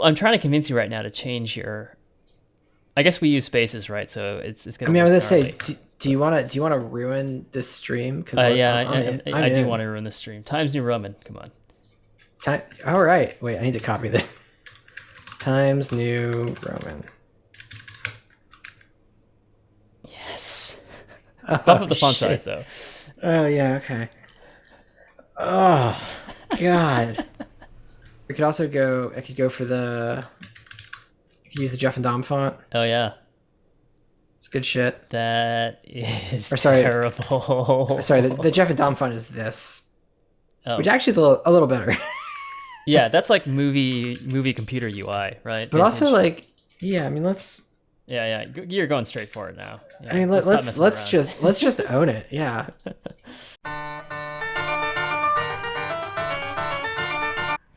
I'm trying to convince you right now to change your. I guess we use spaces, right? So it's I gonna mean, I was look gonna say, gnarly. do you wanna ruin this stream? Because look, Yeah, I'm I do want in. to ruin the stream. Times New Roman. Come on. All right. Wait, I need to copy this. Times New Roman. Yes. Bump Oh up the font size shit. though. Oh yeah. Okay. Oh god. We could also go. I could go for the. I could use the Jeff and Dom font. Oh yeah, It's good shit. that is Or sorry. The terrible. Jeff and Dom font is this, which Oh actually is a little better. yeah, that's like movie computer UI, right? But also like, yeah. I mean, let's. Yeah. You're going straight for it now. I Yeah, mean, let's stop let's messing let's around. just let's just own it. Yeah.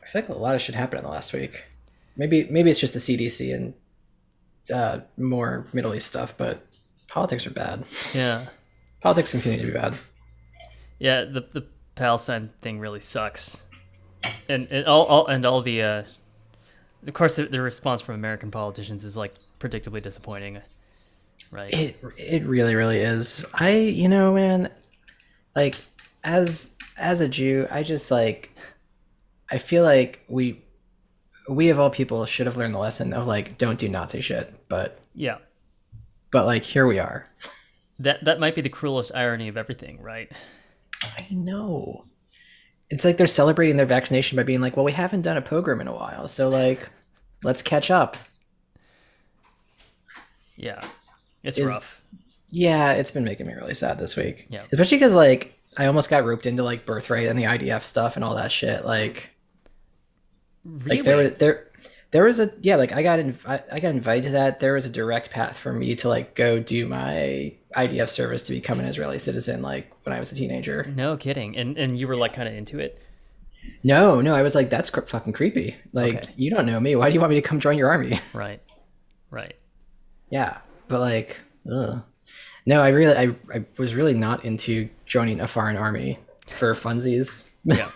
I feel like a lot of shit happened in the last week. Maybe it's just the CDC and more Middle East stuff, but politics are bad. Yeah, Politics continue to be bad. yeah. The Palestine thing really sucks, and all the of course the response from American politicians is like predictably disappointing, right? It really is. Man, like as a Jew, I just like I feel like we of all people should have learned the lesson of like don't do Nazi shit, Yeah, but like here we are. that might be the cruelest irony of everything, right? I know. It's like they're celebrating their vaccination by being like, well, we haven't done a pogrom in a while, so like let's catch up. Yeah, it's Is rough. Yeah, it's been making me really sad this week. Yeah, Especially because like I almost got roped into like birthright and the IDF stuff and all that shit. Like really. there was a yeah, like I got invited to that. There was a direct path for me to like go do my IDF service to become an Israeli citizen like when I was a teenager. No kidding. And you were like kind of into it. No, I was like that's fucking creepy. Like Okay. you don't know me. Why do you want me to come join your army? Right. Right. Yeah, but like ugh. No, I was really not into joining a foreign army for funsies. Yeah.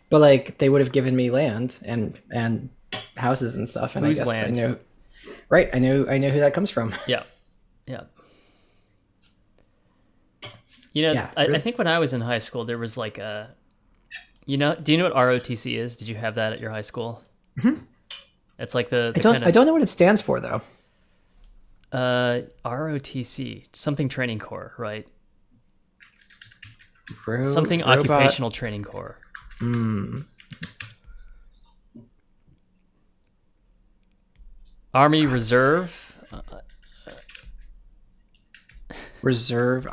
But like they would have given me land and houses and stuff, and I Whose guess I land? know, right? I know who that comes from. Yeah. Yeah. You know, Yeah, I really. think when I was in high school, there was like do you know what ROTC is? Did you have that at your high school? It's like I the don't kind I don't know what it stands for though. of ROTC, something training corps, right? Something Robot. occupational training corps. Army Reserve. Reserve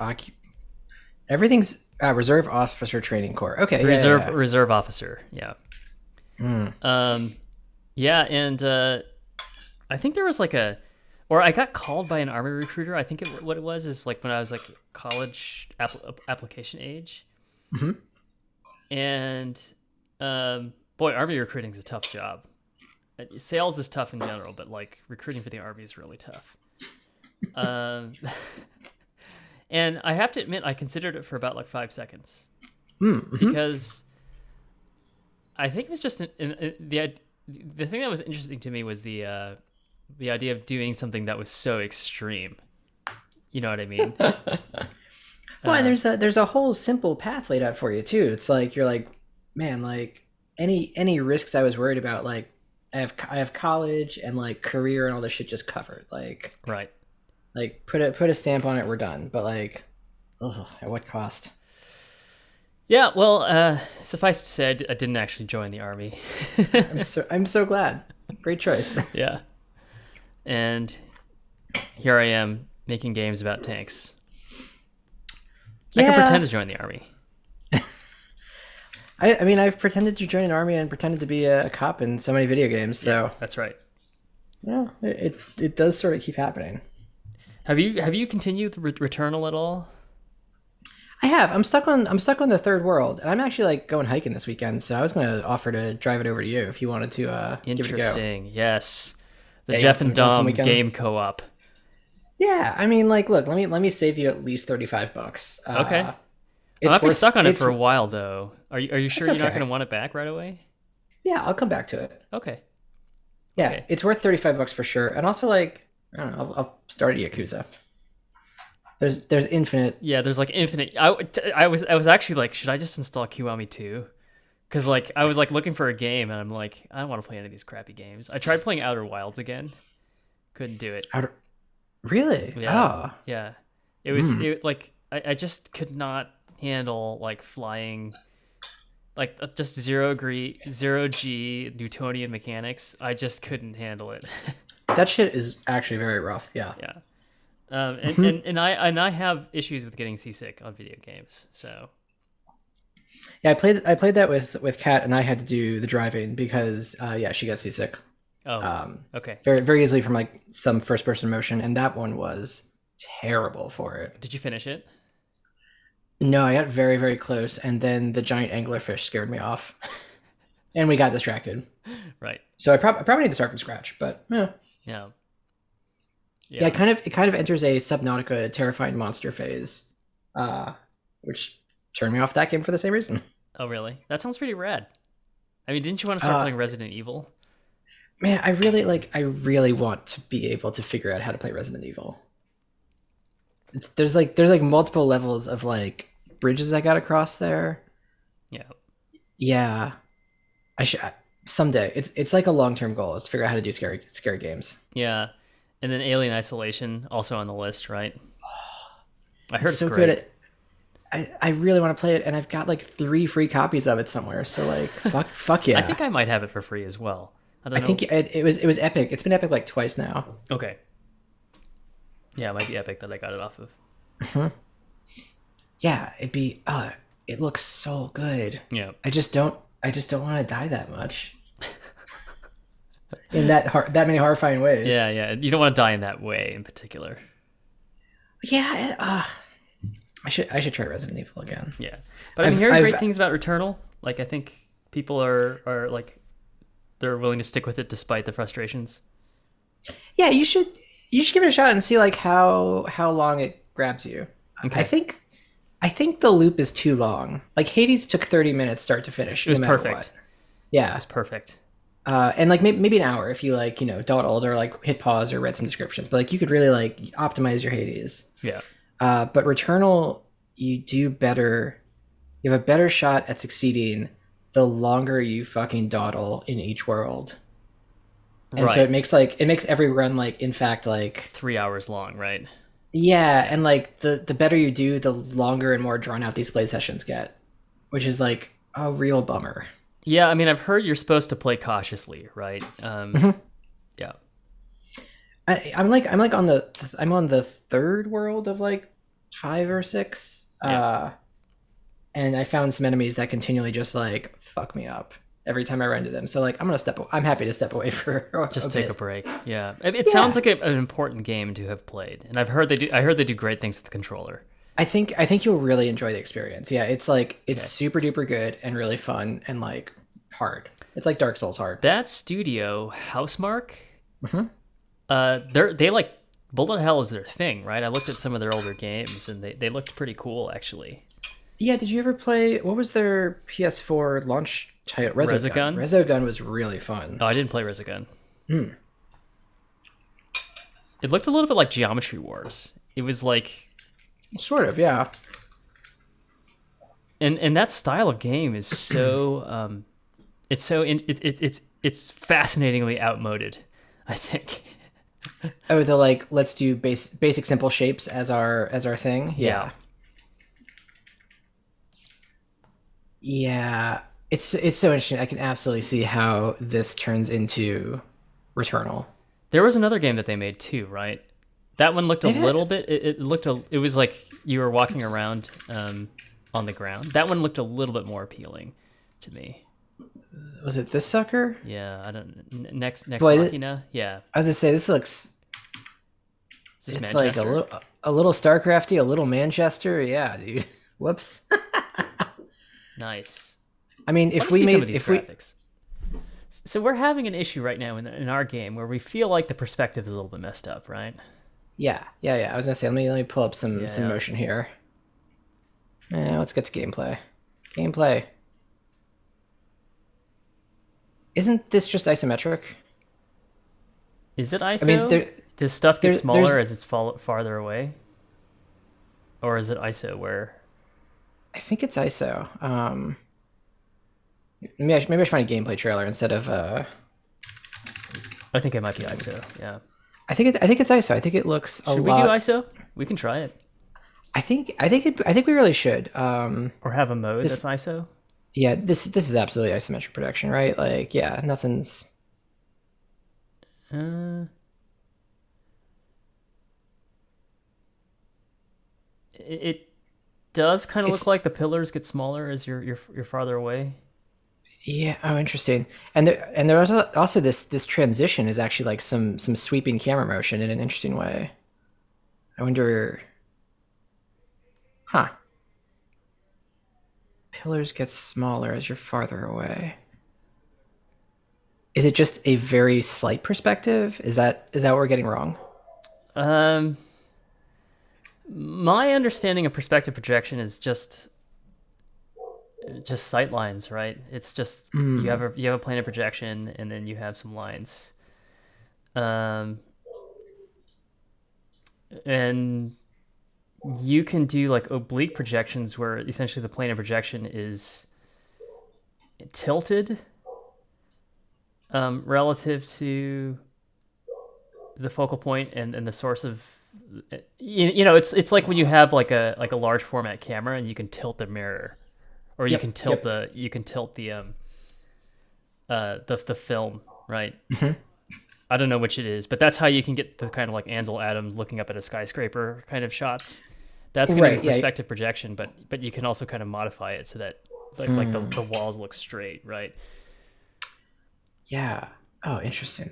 Everything's Reserve Officer Training Corps. Okay, yeah. Reserve officer. Yeah. Um, yeah, and I think there was like or I got called by an army recruiter. I think what it was is like when I was like college application age, and boy, army recruiting is a tough job. Sales is tough in general, but like recruiting for the army is really tough. Um, and I have to admit, I considered it for about like 5 seconds because I think it was just the thing that was interesting to me was the idea of doing something that was so extreme. You know what I mean? Well, and there's a whole simple path laid out for you too. It's like you're like, man, like any risks I was worried about, like I have college and like career and all this shit just covered. Right. Like put a stamp on it, we're done. But like, ugh, at what cost? Yeah. Well, suffice to say, I didn't actually join the army. I'm so glad. Great choice. Yeah. And here I am making games about tanks. I can pretend Yeah, to join the army. I mean I've pretended to join an army and pretended to be a cop in so many video games. So That's right. yeah, it does sort of keep happening. Have you continued the Returnal at all? I have. I'm stuck on the third world, and I'm actually like going hiking this weekend. So I was going to offer to drive it over to you if you wanted to give it a go. Interesting. Yes. The Yeah, Jeff and you want some Dom weekend? game co-op. Yeah, I mean, like, look, let me save you at least $35. Okay. I It's might be worth. stuck on it It's for a while though. Are you sure it's you're not okay. going to want it back right away? Yeah, I'll come back to it. Okay. Yeah, Okay. it's worth 35 bucks for sure. And also, like, I don't know, I'll start a Yakuza. There's infinite. Yeah, there's like infinite. I was actually like, should I just install Kiwami 2? Because like I was like looking for a game, and I'm like, I don't want to play any of these crappy games. I tried playing Outer Wilds again, couldn't do it. Outer, really? Yeah, Oh, yeah. It like I just could not handle like flying, like just zero G Newtonian mechanics. I just couldn't handle it. that shit is actually very rough. Yeah. Yeah. And I have issues with getting seasick on video games. So Yeah, I played that with Kat, and I had to do the driving because yeah, she got seasick. oh, okay. Very very easily from like some first person motion, and that one was terrible for it. Did you finish it? No, I got very very close, and then the giant anglerfish scared me off, and we got distracted. Right. So I probably need to start from scratch, but yeah. Yeah. Yeah, Yeah. it kind of enters a Subnautica terrifying monster phase, which turned me off that game for the same reason. Oh, really? That sounds pretty rad. I mean, didn't you want to start playing Resident Evil? Man, I really want to be able to figure out how to play Resident Evil. There's like multiple levels of like bridges I got to cross there. Yeah. Yeah, I should someday. It's like a long term goal is to figure out how to do scary games. Yeah. And then Alien Isolation also on the list, right? I heard it's So great. good at. I really want to play it, and I've got like 3 free copies of it somewhere. So like, fuck yeah. I think I might have it for free as well. I don't I know. think it was epic. It's been epic like twice now. Okay. Yeah, it might be Epic that I got it off of. Yeah, it'd be. It looks so good. Yeah. I just don't want to die that much. In that many horrifying ways. Yeah, yeah. You don't want to die in that way in particular. Yeah. I should try Resident Evil again. Yeah. But I'm hearing great things about Returnal. Like I think people are like they're willing to stick with it despite the frustrations. Yeah, you should give it a shot and see like how long it grabs you. Okay. I think the loop is too long. Like Hades took 30 minutes start to finish. It was no matter perfect. what. Yeah. It was perfect. And like maybe an hour if you like, dawdled or like hit pause or read some descriptions. But like you could really like optimize your Hades. Yeah. But Returnal, you do better. You have a better shot at succeeding the longer you fucking dawdle in each world. And so Right. it makes every run like in fact like 3 hours long, right? yeah, and like the better you do, the longer and more drawn out these play sessions get, which is like a real bummer. Yeah, I mean, I've heard you're supposed to play cautiously, right? Yeah. I'm on the third world of like 5 or 6. Yeah. And I found some enemies that continually just like fuck me up every time I run into them. So like I'm happy to step away for Just take a break. Yeah. It Yeah. sounds like an important game to have played. And I heard they do great things with the controller. I think you'll really enjoy the experience. Yeah, it's like it's Okay. super duper good and really fun and like hard. It's like Dark Souls hard. That studio, Housemarque, they like bullet hell is their thing, right? I looked at some of their older games and they looked pretty cool actually. Yeah, did you ever play what was their PS4 launch title? Resogun? Resogun was really fun. Oh, I didn't play Resogun. It looked a little bit like Geometry Wars. It was like Sort of, yeah. and that style of game is so it's fascinatingly outmoded, I think. Oh, the like let's do basic simple shapes as our thing. Yeah. Yeah. It's so interesting. I can absolutely see how this turns into Returnal. There was another game that they made too, right? That one looked a They did. little bit. It was like you were walking around on the ground. That one looked a little bit more appealing to me. Was it this sucker? Yeah, I don't. Next Boy, Machina. Yeah, I was gonna say this looks. is this It's like Manchester? a little Starcrafty, a little Manchester. Yeah, dude. Whoops. Nice. I mean, Let if me we see some made of these if we graphics. So we're having an issue right now in our game where we feel like the perspective is a little bit messed up, right? yeah. I was gonna say let me pull up some Yeah. motion here. Let's get to gameplay. Isn't this just isometric? Is it I mean, ISO? Does stuff get smaller there's as it's farther away? Or is it ISO where... I think it's ISO. Maybe I should find a gameplay trailer instead of. I think it might be ISO, yeah. I think it's ISO. I think it looks a Should we do lot. ISO? We can try it. I think we really should. Or have a mode that's ISO? Yeah, this is absolutely isometric projection, right? Like, yeah, nothing's. It does kind of It's look like the pillars get smaller as you're farther away. yeah. Oh, interesting. And there's also this transition is actually like some sweeping camera motion in an interesting way. I wonder. Huh. Pillars get smaller as you're farther away. Is it just a very slight perspective? Is that what we're getting wrong? Um, my understanding of perspective projection is just sight lines, right? It's just you have a plane of projection and then you have some lines. And you can do like oblique projections where essentially the plane of projection is tilted relative to the focal point and the source of it's like when you have like a large format camera and you can tilt the mirror or you can tilt the film, right? I don't know which it is, but that's how you can get the kind of like Ansel Adams looking up at a skyscraper kind of shots. That's going to be perspective projection, but you can also kind of modify it so that like the walls look straight, right? Yeah. Oh, interesting.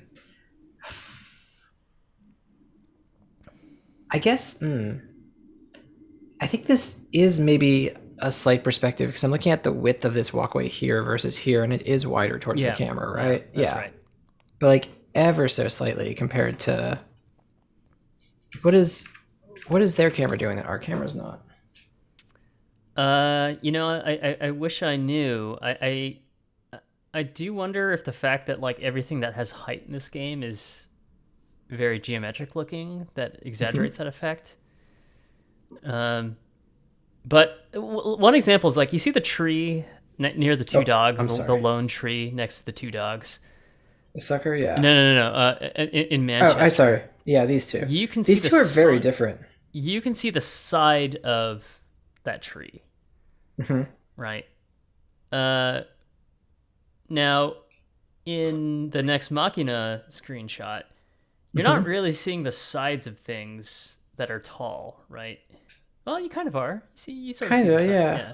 I guess. I think this is maybe a slight perspective because I'm looking at the width of this walkway here versus here, and it is wider towards the camera, right? That's right. But like ever so slightly compared to what is their camera doing that our camera's not? I wish I knew. I do wonder if the fact that like everything that has height in this game is very geometric looking that exaggerates that effect. But one example is like you see the tree near the two dogs, the lone tree next to the two dogs. The sucker, yeah. No. In Manchester. Oh, I'm sorry. Yeah, these two. You can see these two are very different. You can see the side of that tree, right? Now, in the Nex Machina screenshot, you're not really seeing the sides of things that are tall, right? Well, you kind of are. You sort of kind of, see yeah.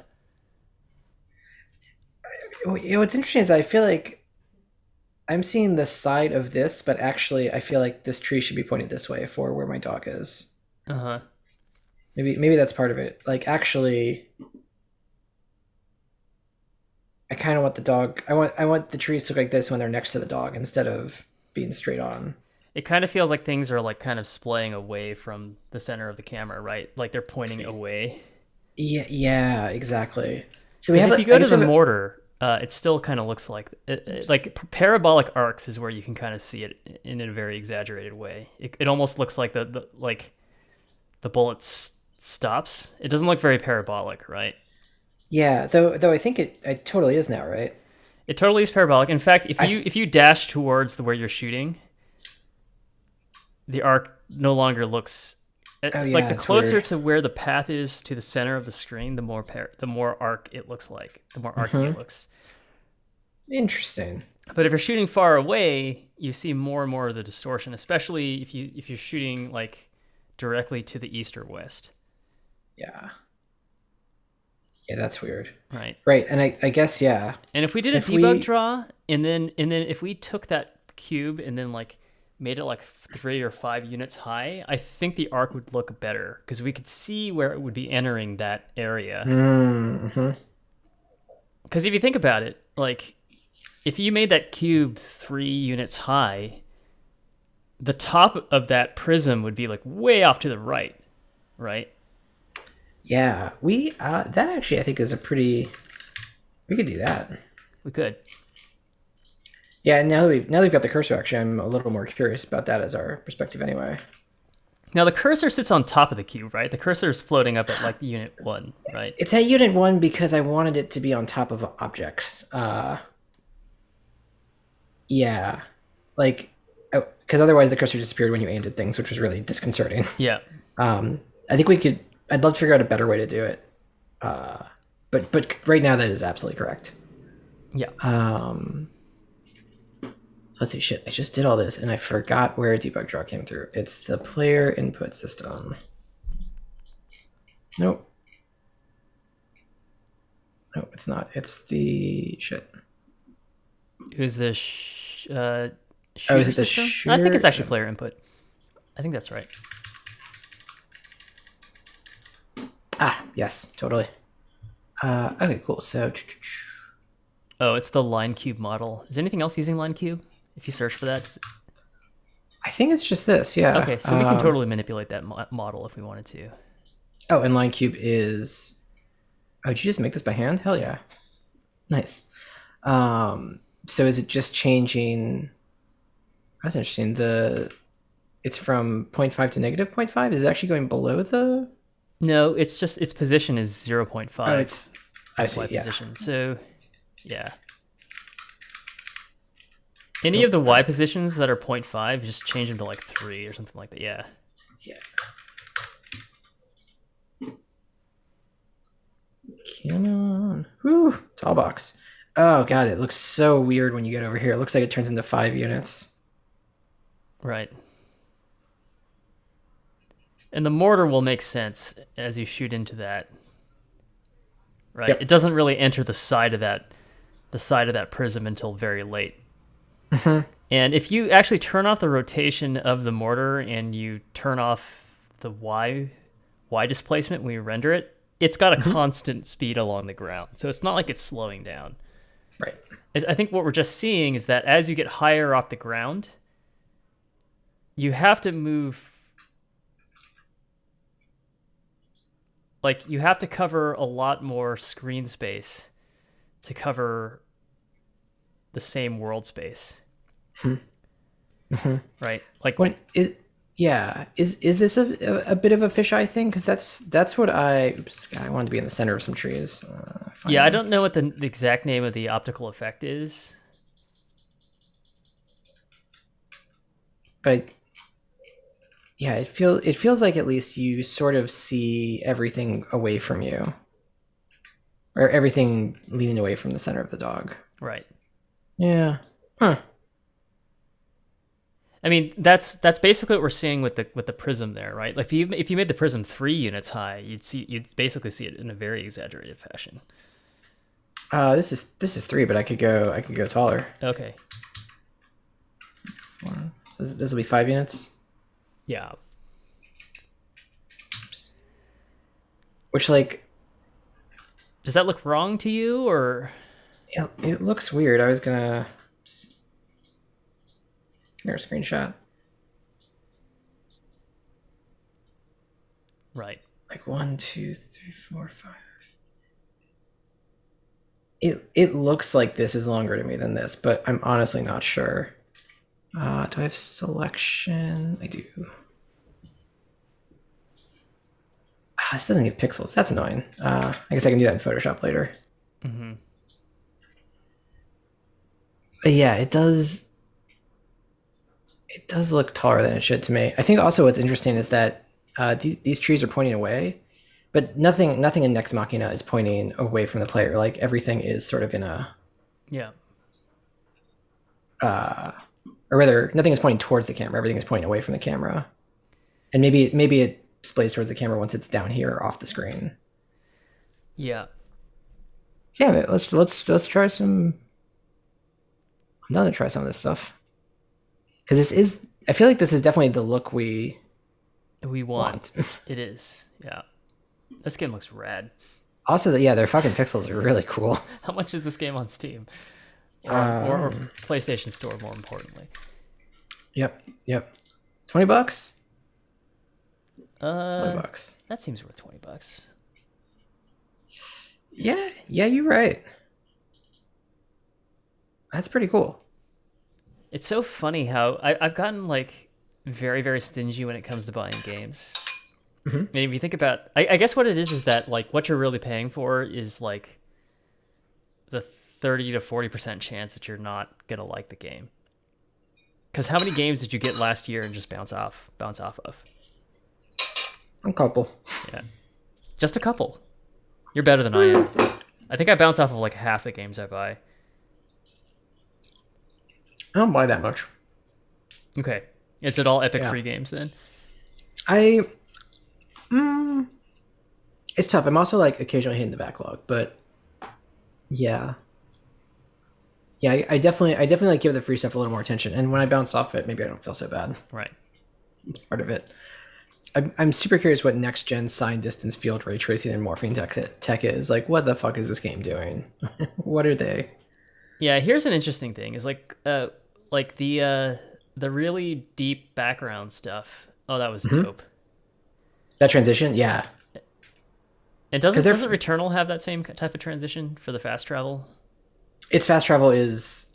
What's interesting is I feel like I'm seeing the side of this, but actually I feel like this tree should be pointed this way for where my dog is. Maybe that's part of it. Like actually, I kind of want the dog. I want the trees to look like this when they're next to the dog instead of being straight on. It kind of feels like things are like kind of splaying away from the center of the camera, right? Like they're pointing away. Yeah, exactly. So if you go to the mortar, it still kind of looks like like parabolic arcs is where you can kind of see it in a very exaggerated way. It almost looks like the bullet stops. It doesn't look very parabolic, right? Yeah, though I think it totally is now, right? It totally is parabolic. In fact, if you dash towards where you're shooting, the arc no longer looks like the closer to where the path is to the center of the screen, the more arc it looks like, the more arcy it looks. Interesting. But if you're shooting far away, you see more and more of the distortion, especially if you're shooting like directly to the east or west. Yeah, that's weird. Right. And I guess yeah. And if we did a debug draw, and then if we took that cube and then like made it like 3 or 5 units high, I think the arc would look better because we could see where it would be entering that area. Because if you think about it, like if you made that cube 3 units high, the top of that prism would be like way off to the right, right? Yeah, that actually I think is a pretty. We could do that. We could. Yeah, and now that we've got the cursor, actually, I'm a little more curious about that as our perspective anyway. Now the cursor sits on top of the cube, right? The cursor is floating up at like unit 1, right? It's at unit 1 because I wanted it to be on top of objects. Yeah, like because otherwise the cursor disappeared when you aimed at things, which was really disconcerting. Yeah. I think we could. I'd love to figure out a better way to do it. But right now that is absolutely correct. Yeah. So let's see. Shit, I just did all this and I forgot where debug draw came through. It's the player input system. Nope. No, it's not. It's the shit. Is this Oh, shooter is it the system? shooter? I think it's actually player input. I think that's right. Ah, yes, totally. Okay, cool. So, Oh, it's the line cube model. Is anything else using line cube? If you search for that. I think it's just this. Yeah. Okay, so we can totally manipulate that model if we wanted to. Oh, and line cube is. Oh, did you just make this by hand? Hell yeah. Nice. So is it just changing? That's interesting. It's from 0.5 to negative 0.5. Is it actually going below the? No, it's just its position is 0.5. Oh, it's. I see. Yeah. Position. So, yeah. Any of the Y positions that are 0.5, just change them to like 3 or something like that. Yeah. Yeah. Come on. Whew. Tall box. Oh god, it looks so weird when you get over here. It looks like it turns into 5 units. Right. And the mortar will make sense as you shoot into that. Right. Yep. It doesn't really enter the side of that prism until very late. Mm-hmm. And if you actually turn off the rotation of the mortar and you turn off the Y displacement when you render it, it's got a constant speed along the ground. So it's not like it's slowing down. Right. I think what we're just seeing is that as you get higher off the ground, you have to move. Like, you have to cover a lot more screen space to cover the same world space. Mm-hmm. Right? Like, When is this a bit of a fisheye thing? Because that's what oops, God, I wanted to be in the center of some trees. yeah, I don't know what the exact name of the optical effect is. But yeah, it feels like at least you sort of see everything away from you, or everything leaning away from the center of the dog. Right. Yeah. Huh. I mean, that's basically what we're seeing with the prism there, right? Like if you made the prism 3 units high, you'd basically see it in a very exaggerated fashion. This is 3, but I could go taller. Okay. 4. This will be 5 units. Yeah. Oops. Which, like, does that look wrong to you, or? It looks weird. I was gonna. Here, screenshot. Right. Like 1, 2, 3, 4, 5. It looks like this is longer to me than this, but I'm honestly not sure. Do I have selection? I do. This doesn't give pixels. That's annoying. I guess I can do that in Photoshop later. Mm-hmm. But yeah, it does. It does look taller than it should to me. I think also what's interesting is that these trees are pointing away, but nothing in Nex Machina is pointing away from the player. Like everything is sort of in a or rather, nothing is pointing towards the camera. Everything is pointing away from the camera, and maybe it displays towards the camera once it's down here off the screen. Yeah. Yeah, let's try some. I'm down to try some of this stuff because this is. I feel like this is definitely the look we want. It is. Yeah. This game looks rad. Also, yeah, their fucking pixels are really cool. How much is this game on Steam? Or PlayStation Store, more importantly. Yep. $20. $20. That seems worth $20. Yeah, you're right. That's pretty cool. It's so funny how I've gotten like very, very stingy when it comes to buying games. Mhm. And if you think about, I guess what it is that like what you're really paying for is like the 30 to 40% chance that you're not gonna like the game. Because how many games did you get last year and just bounce off of? A couple. Yeah, just a couple. You're better than I am. I think I bounce off of like half the games I buy. I don't buy that much. Okay, is it all Epic Yeah. free games then? I it's tough. I'm also like occasionally hitting the backlog, but yeah. Yeah, I definitely like give the free stuff a little more attention. And when I bounce off it, maybe I don't feel so bad. Right. It's part of it. I'm super curious what next gen sign distance field ray tracing and morphing tech is. Like, what the fuck is this game doing? What are they? Yeah, here's an interesting thing: is like the really deep background stuff. Oh, that was dope. That transition, yeah. And doesn't Returnal have that same type of transition for the fast travel? Its fast travel is,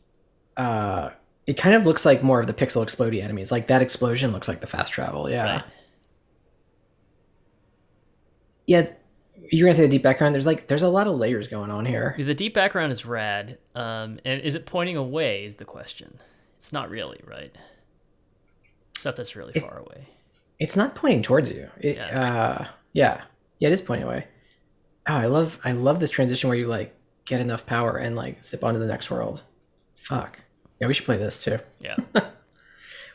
it kind of looks like more of the pixel explodey enemies. Like that explosion looks like the fast travel. Yeah. Right. Yeah, you're gonna say the deep background. There's a lot of layers going on here. The deep background is rad. And is it pointing away? Is the question. It's not really, right? Stuff that's really far away. It's not pointing towards you. Yeah, it is pointing away. Oh, I love this transition where you like get enough power and like zip onto the next world. Fuck. Yeah, we should play this too. Yeah.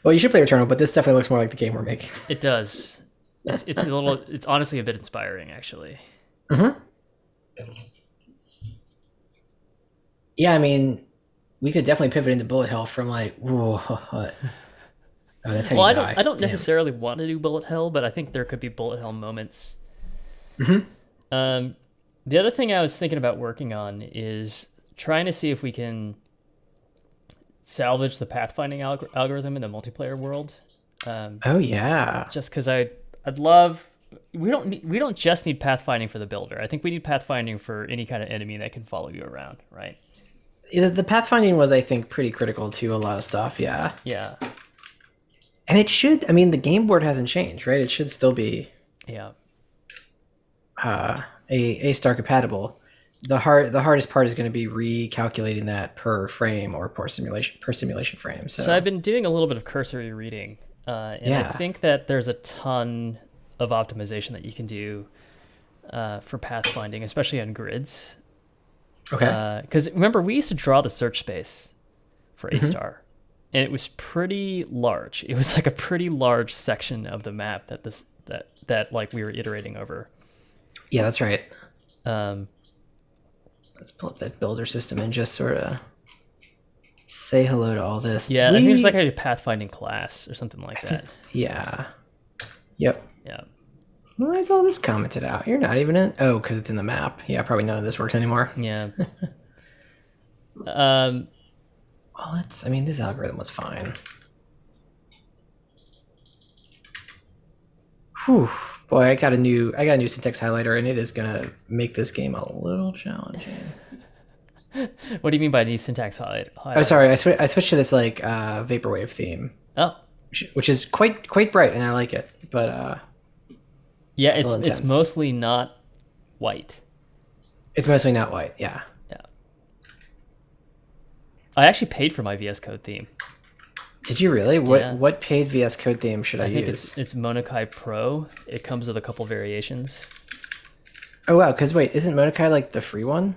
Well, you should play Returnal, but this definitely looks more like the game we're making. It does. It's honestly a bit inspiring, actually. Mm-hmm. Yeah, I mean, we could definitely pivot into bullet hell from like, whoa, what? Oh, that's how you die. I don't necessarily want to do bullet hell, but I think there could be bullet hell moments. Mm-hmm. The other thing I was thinking about working on is trying to see if we can salvage the pathfinding algorithm in the multiplayer world. Oh yeah. Just because I'd love. We don't just need pathfinding for the builder. I think we need pathfinding for any kind of enemy that can follow you around, right? The pathfinding was, I think, pretty critical to a lot of stuff. Yeah. Yeah. And it should. I mean, the game board hasn't changed, right? It should still be. Yeah. A star compatible. The hardest part is going to be recalculating that per frame or per simulation frame. So I've been doing a little bit of cursory reading, and I think that there's a ton of optimization that you can do for pathfinding, especially on grids. Okay. Because remember, we used to draw the search space for A star, and it was pretty large. It was like a pretty large section of the map that like we were iterating over. Yeah, that's right. Let's pull up that builder system and just sort of say hello to all this. Yeah, I think there's like a pathfinding class or something like that. Yeah. Yep. Yeah. Why is all this commented out? You're not even in. Oh, because it's in the map. Yeah, probably none of this works anymore. Yeah. Well, I mean, this algorithm was fine. Whew. Boy, I got a new syntax highlighter, and it is gonna make this game a little challenging. What do you mean by new syntax highlight? Oh, sorry, I switched to this like vaporwave theme. Oh, which is quite bright, and I like it. But yeah, it's mostly not white. It's mostly not white. Yeah. Yeah. I actually paid for my VS Code theme. Did you really? What paid VS Code theme should I use? I think it's Monokai Pro. It comes with a couple variations. Oh wow! Because wait, isn't Monokai like the free one?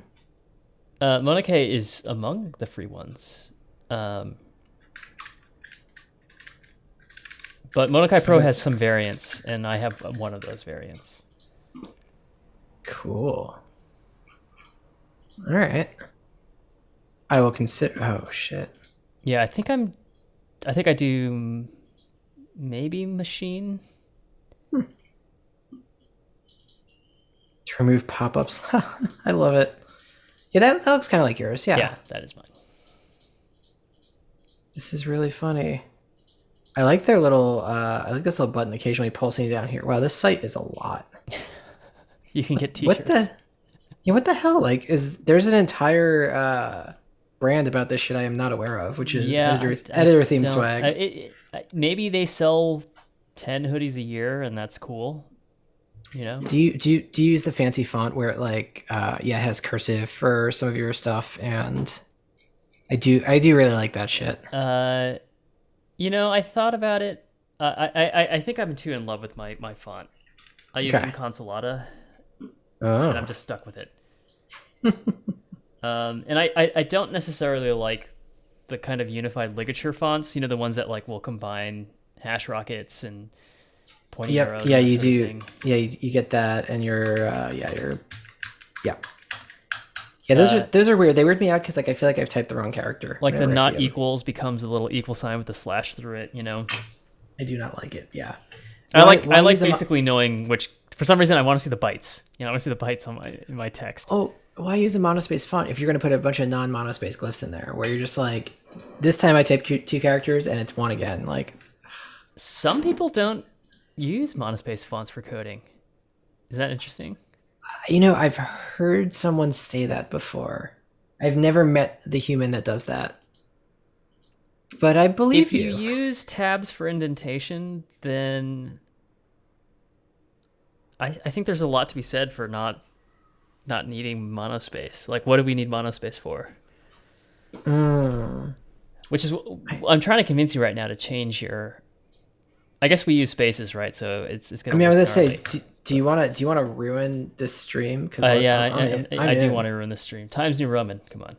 Monokai is among the free ones, but Monokai Pro has some variants, and I have one of those variants. Cool. All right. I will consider. Oh shit. Yeah, I think I do maybe machine. To remove pop-ups. I love it. Yeah, that looks kind of like yours. Yeah. Yeah, that is mine. This is really funny. I like their little. I like this little button occasionally pulsing down here. Wow, this site is a lot. You can get t-shirts. What the hell? Like, there's an entire brand about this shit I am not aware of, which is Yeah, I editor theme don't. swag. Maybe they sell 10 hoodies a year, and that's cool. You know. Do you use the fancy font where it like yeah, it has cursive for some of your stuff, and I do really like that shit. I thought about it. I think I'm too in love with my font. I use Okay. Inconsolata, and I'm Oh. just stuck with it. And I don't necessarily like the kind of unified ligature fonts. The ones that like will combine hash rockets and pointy Yep. arrows Yeah, and that you sort of do. thing. Yeah, you get that, and yeah. Yeah, those are Uh, those are weird. They weird me out because like I feel like I've typed the wrong character like the whenever I see not them. equals becomes a little equal sign with a slash through it. I do not like it. Yeah. I like Why I like use a basically knowing which. For some reason, I want to see the bytes. I want to see the bytes on my text. why use a monospace font if you're going to put a bunch of non-monospace glyphs in there where you're just like, this time I typed two characters and it's one again. Like, Some people don't use monospace fonts for coding. Is that interesting? I've heard someone say that before. I've never met the human that does that, but I believe If you you. use tabs for indentation, then I think there's a lot to be said for not needing monospace. Like, what do we need monospace for? Which is I'm trying to convince you right now to change your. I guess we use spaces, right? So it's gonna. I mean, I was look gonna say, gnarly. do you want to ruin this stream? Because Yeah, I do in. want to ruin this stream. Times New Roman. Come on.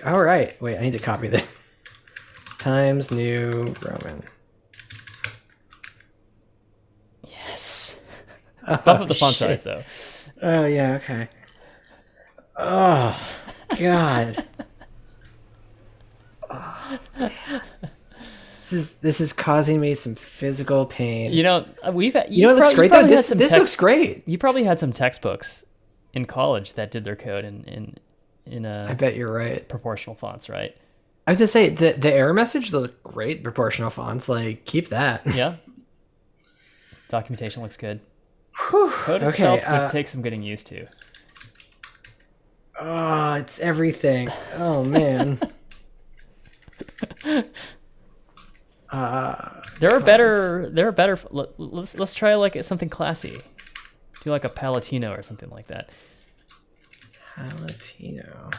All right, wait, I need to copy this. Times New Roman. Yes. Oh, Bump up the font shit. size though. Oh yeah, okay. Oh God. Oh, man. This is causing me some physical pain. We've had, It looks great though. This looks great. You probably had some textbooks in college that did their code in I bet you're right. proportional fonts, right? I was gonna say the error message look great. Proportional fonts, like keep that. Yeah. Documentation looks good. Whew. Code Okay. itself would take some getting used to. Oh, it's everything. Oh man. There are better. Let's try like something classy. Do like a Palatino or something like that. Palatino.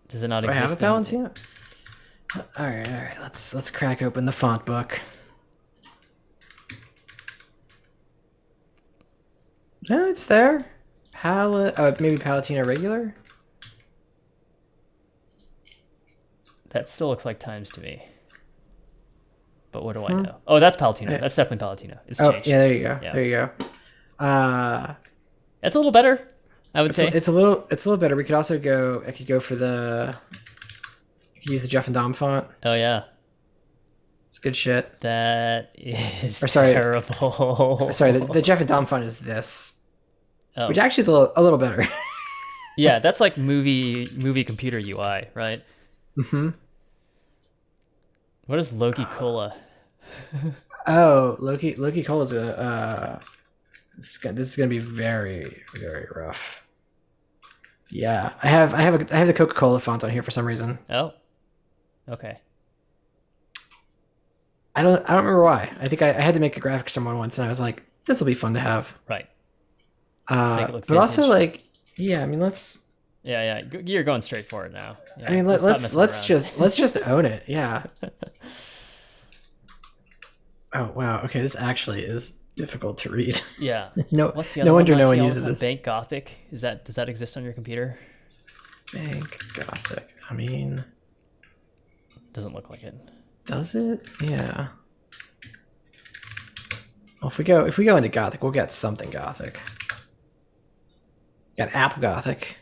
Does it not Do I have a exist? Palatino? All right. Let's crack open the font book. No, it's there. Maybe Palatino regular. That still looks like Times to me. But what do I know? Oh, that's Palatino. That's definitely Palatino. It's changed. Yeah, there you go. Yeah. There you go. That's a little better, I would say. It's a little better. We could also go. I could go for the. You could use the Jeff and Dom font. Oh yeah, It's good shit. that is sorry. terrible. Sorry, the Jeff and Dom font is this, Oh. which actually is a little better. Yeah, that's like movie computer UI, right? Mm-hmm. What is Loki Cola? Oh, Loki Cole is a. This is gonna be very very rough. Yeah, I have the Coca-Cola font on here for some reason. Oh, okay. I don't remember why. I think I had to make a graphic for someone once, and I was like, this will be fun to have. Right. Make it look But also vintage. like, yeah, I mean, let's. Yeah. You're going straight for it now. Yeah, I mean, stop let's messing around. let's just own it. Yeah. Oh wow. Okay, this actually is difficult to read. Yeah. No, What's the other no one? wonder no That's one the uses other one. this. Bank Gothic. Does that exist on your computer? Bank Gothic. I mean, Doesn't look like it. does it? Yeah. Well, if we go into Gothic, we'll get something Gothic. Got App Gothic.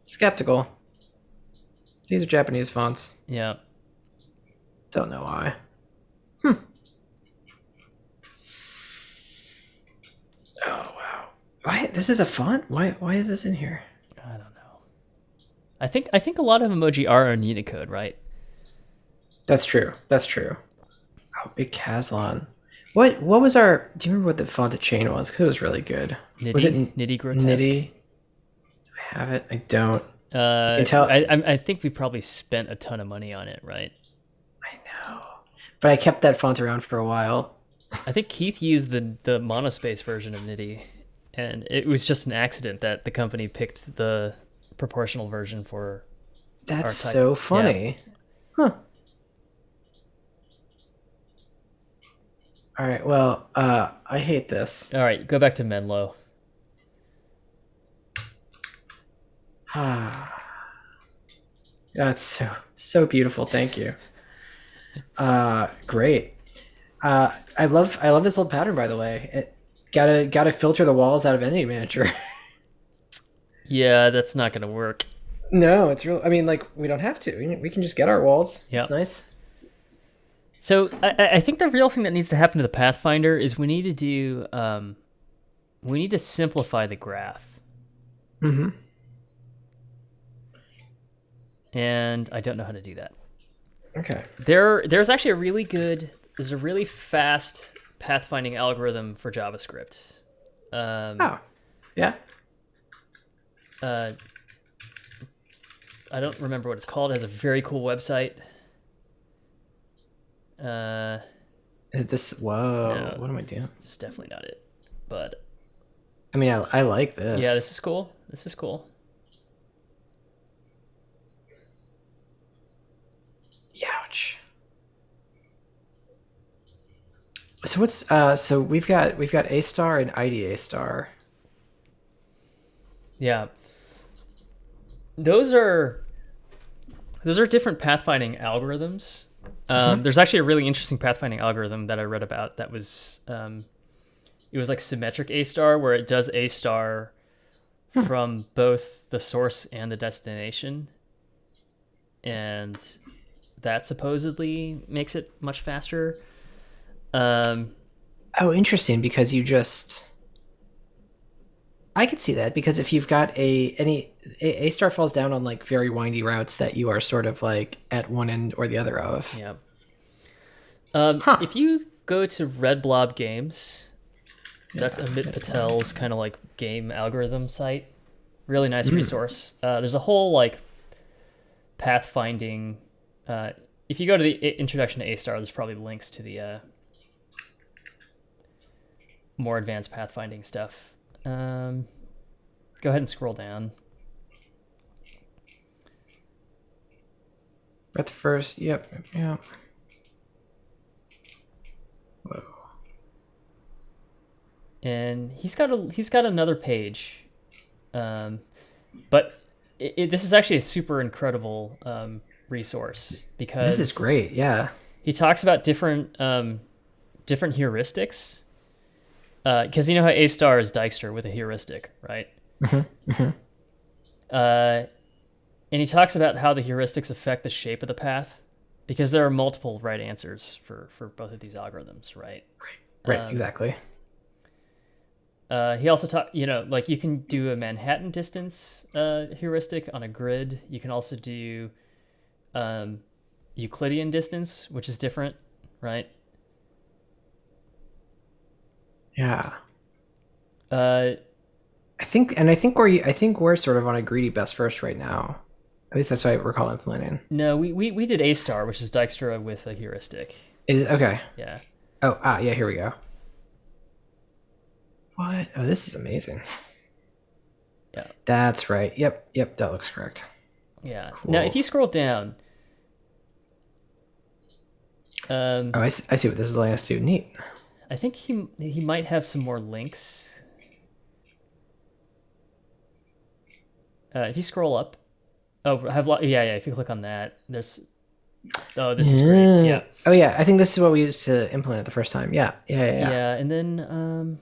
Skeptical. These are Japanese fonts. Yeah. Don't know why. Oh wow. Why this is a font? Why is this in here? I don't know. I think a lot of emoji are in Unicode, right? That's true. Oh, Big Kazlon. What was our? Do you remember what the font of chain was? Because it was really good. Was it Nitty Grotesque. Nitty? have it? I don't. You Uh, can tell. I think we probably spent a ton of money on it, right? I know, but I kept that font around for a while. I think Keith used the monospace version of Nitty, and it was just an accident that the company picked the proportional version for our That's type. so Yeah. funny. Huh. All right. Well, I hate this. All right, go back to Menlo. Ah, that's so beautiful. Thank you. Great. I love this old pattern, by the way. Gotta filter the walls out of Entity Manager. Yeah, that's not gonna work. No, it's real. I mean, like, we don't have to. We can just get our walls. Yep. It's nice. So I think the real thing that needs to happen to the Pathfinder is we need to simplify the graph. Mm-hmm. And I don't know how to do that. Okay. There's actually there's a really fast pathfinding algorithm for JavaScript. Oh, yeah. I don't remember what it's called. It has a very cool website. Whoa, No. what am I doing? It's definitely not it. But I mean, I like this. yeah, this is cool. This is cool. Ouch. So what's so we've got A star and IDA star. Yeah. Those are different pathfinding algorithms. There's actually a really interesting pathfinding algorithm that I read about that was it was like symmetric A star, where it does A star from both the source and the destination, and that supposedly makes it much faster. Oh, interesting, because I could see that, because if you've got A star falls down on like very windy routes that you are sort of like at one end or the other of. Yeah. If you go to Red Blob Games, that's Amit Patel's kind of like game algorithm site. Really nice resource. There's a whole like pathfinding. If you go to the introduction to A star, there's probably links to the more advanced pathfinding stuff. Go ahead and scroll down. At the first, yep. Whoa. And he's got another page, but this is actually a super incredible resource, because This is great. Yeah. he talks about different heuristics, because you know how A star is Dijkstra with a heuristic, right? And he talks about how the heuristics affect the shape of the path, because there are multiple right answers for both of these algorithms, right? Right. Exactly. He also like you can do a Manhattan distance heuristic on a grid. You can also do Euclidean distance, which is different, right? Yeah. Uh, I think we're sort of on a greedy best first right now. At least that's what I recall implementing. no, we did A star, which is Dijkstra with a heuristic. Okay. Yeah. Oh, yeah, here we go. What? Oh, this is amazing. Yeah. That's right. Yep, that looks correct. Yeah. Cool. Now, if you scroll down, Oh, I see what this is letting us do. Neat. I think he might have some more links. If you scroll up, if you click on that, this is great. Yeah. Oh yeah, I think this is what we used to implement it the first time. Yeah. Yeah, and then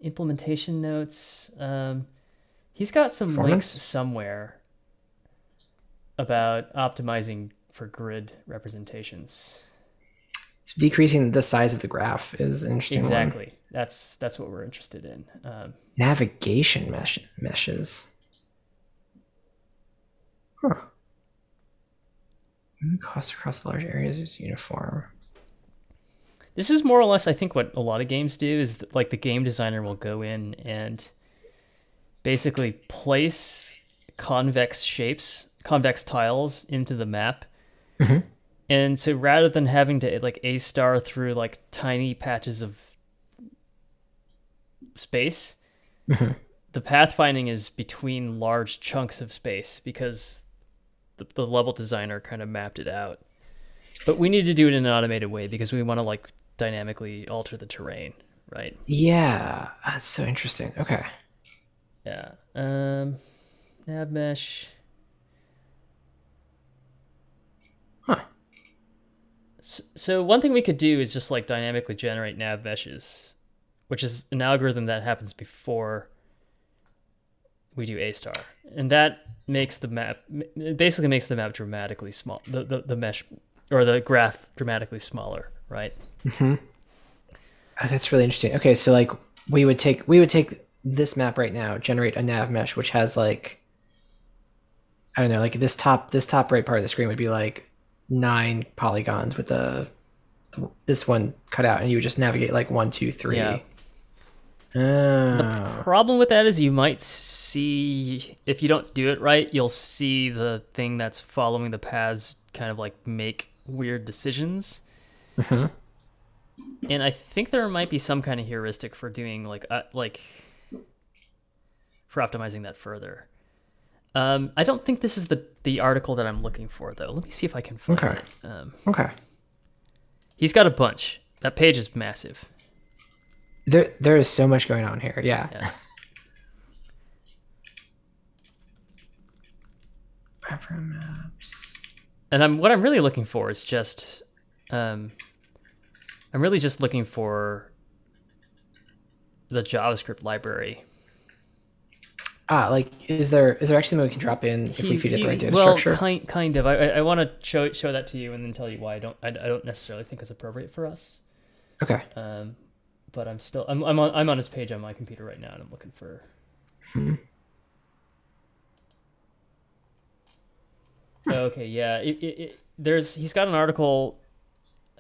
implementation notes. He's got some links somewhere about optimizing for grid representations. Decreasing the size of the graph is an interesting. Exactly. One. That's what we're interested in. Navigation meshes. Huh. Cost across large areas is uniform. This is more or less, I think, what a lot of games do is like the game designer will go in and basically place convex tiles into the map. Mm-hmm. And so rather than having to like A star through like tiny patches of space, Mm-hmm. the pathfinding is between large chunks of space because the level designer kind of mapped it out. But we need to do it in an automated way because we want to like dynamically alter the terrain, right? Yeah, that's so interesting. Okay. Yeah. Nav mesh. Huh. So one thing we could do is just like dynamically generate nav meshes, which is an algorithm that happens before we do A star, and that makes the map, it basically makes the map dramatically small, the mesh or the graph dramatically smaller, right? Mm-hmm. Oh, that's really interesting. Okay, so like we would take this map right now, generate a nav mesh which has like, I don't know, like this top right part of the screen would be like 9 polygons with this one cut out, and you would just navigate like 1, 2, 3. Yeah. Oh. The problem with that is you might see, if you don't do it right, you'll see the thing that's following the paths kind of like make weird decisions. Mm-hmm. And I think there might be some kind of heuristic for doing for optimizing that further. I don't think this is the article that I'm looking for though. Let me see if I can find it. Okay. He's got a bunch. That page is massive. There is so much going on here. Yeah. Macro maps. And what I'm really looking for is just, I'm really just looking for the JavaScript library. Like is there actually something we can drop in if we feed it the right data structure? Kind of. I want to show that to you and then tell you why I don't necessarily think it's appropriate for us. Okay. But I'm on his page on my computer right now, and I'm looking for. Okay, yeah. He's got an article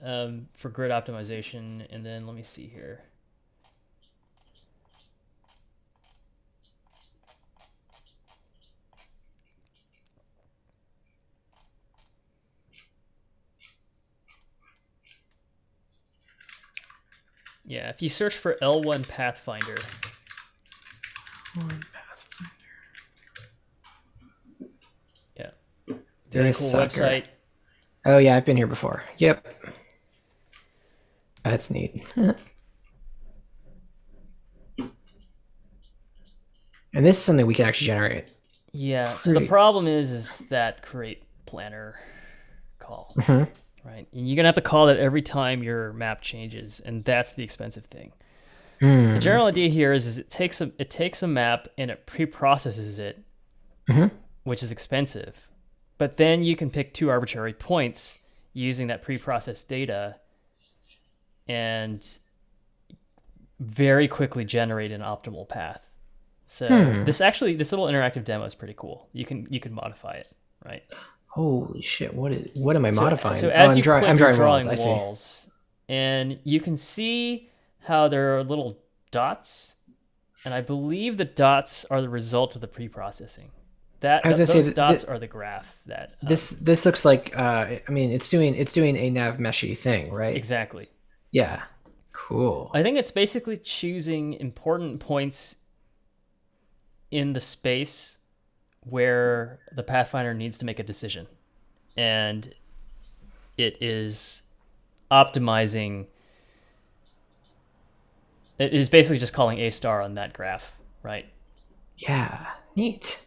for grid optimization, and then let me see here. Yeah, if you search for L1 Pathfinder. Yeah. Very cool website. Oh yeah, I've been here before. Yep. That's neat. And this is something we can actually generate. Yeah, so the problem is that create planner call. Mm-hmm. Right, and you're gonna have to call that every time your map changes, and that's the expensive thing. The general idea here is it takes a map and it pre-processes it, which is expensive, but then you can pick 2 arbitrary points using that pre-processed data, and very quickly generate an optimal path. So this little interactive demo is pretty cool. You can modify it, right? Holy shit! What am I modifying? So as I'm drawing walls. I see. And you can see how there are little dots, and I believe the dots are the result of the pre-processing. Those dots are the graph that. This looks like I mean it's doing a nav meshy thing, right? Exactly. Yeah. Cool. I think it's basically choosing important points in the space where the Pathfinder needs to make a decision, and it is optimizing. It is basically just calling A star on that graph, right? Yeah, neat.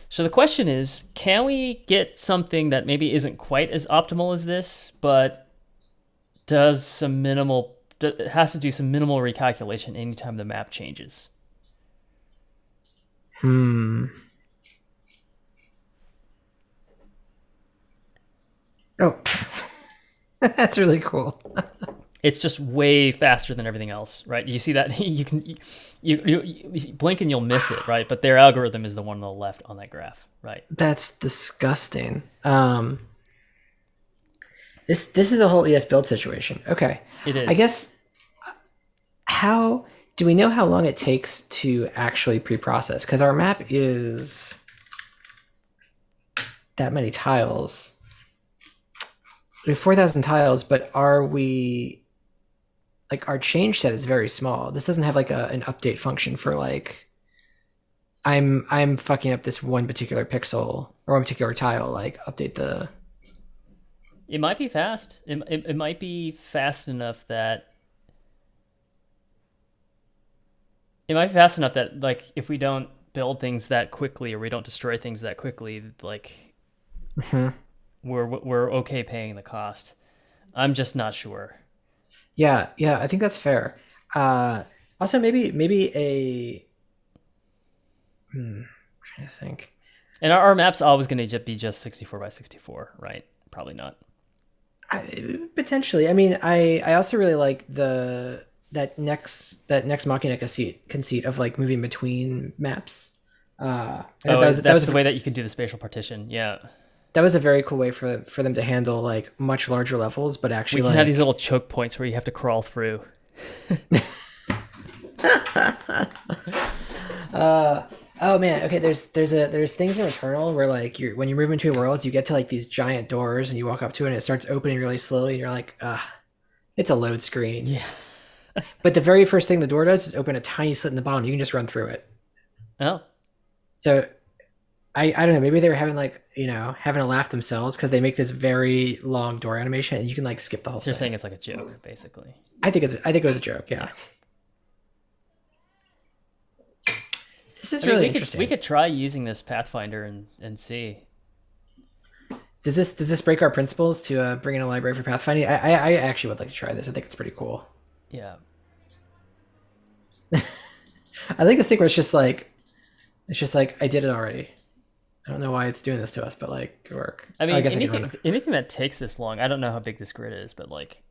So the question is, can we get something that maybe isn't quite as optimal as this, but has to do some minimal recalculation anytime the map changes? Oh, that's really cool. It's just way faster than everything else, right? You see that you blink and you'll miss it, right? But their algorithm is the one on the left on that graph, right? That's disgusting. This is a whole ES build situation. Okay, It is. I guess how Do we know how long it takes to actually pre-process? Because our map is that many tiles. We have 4,000 tiles, but are we like our change set is very small. This doesn't have like an update function for like I'm fucking up this one particular pixel or one particular tile. Like update the. It might be fast. It might be fast enough that. It might be fast enough that like if we don't build things that quickly or we don't destroy things that quickly, like we're okay paying the cost. I'm just not sure. Yeah, I think that's fair. Also, maybe a. Trying to think. And our map's always going to be just 64 by 64, right? Probably not. Potentially. I mean, I also really like that next Machina conceit of like moving between maps. That was the way that you could do the spatial partition. Yeah. That was a very cool way for them to handle like much larger levels, but actually we can have these little choke points where you have to crawl through. Oh man, okay. There's things in Returnal where like when you move into worlds, you get to like these giant doors and you walk up to it and it starts opening really slowly and you're like, it's a load screen. Yeah. But the very first thing the door does is open a tiny slit in the bottom. You can just run through it. Oh. So I don't know, maybe they were having like, having a laugh themselves because they make this very long door animation and you can like skip the whole thing. You're saying it's like a joke, basically. I think it was a joke, yeah. This is really interesting. We could try using this Pathfinder and see. Does this break our principles to bring in a library for pathfinding? I actually would like to try this. I think it's pretty cool. Yeah. I like this thing where it's just like I did it already. I don't know why it's doing this to us, but like it work. I mean, anything that takes this long. I don't know how big this grid is, but like.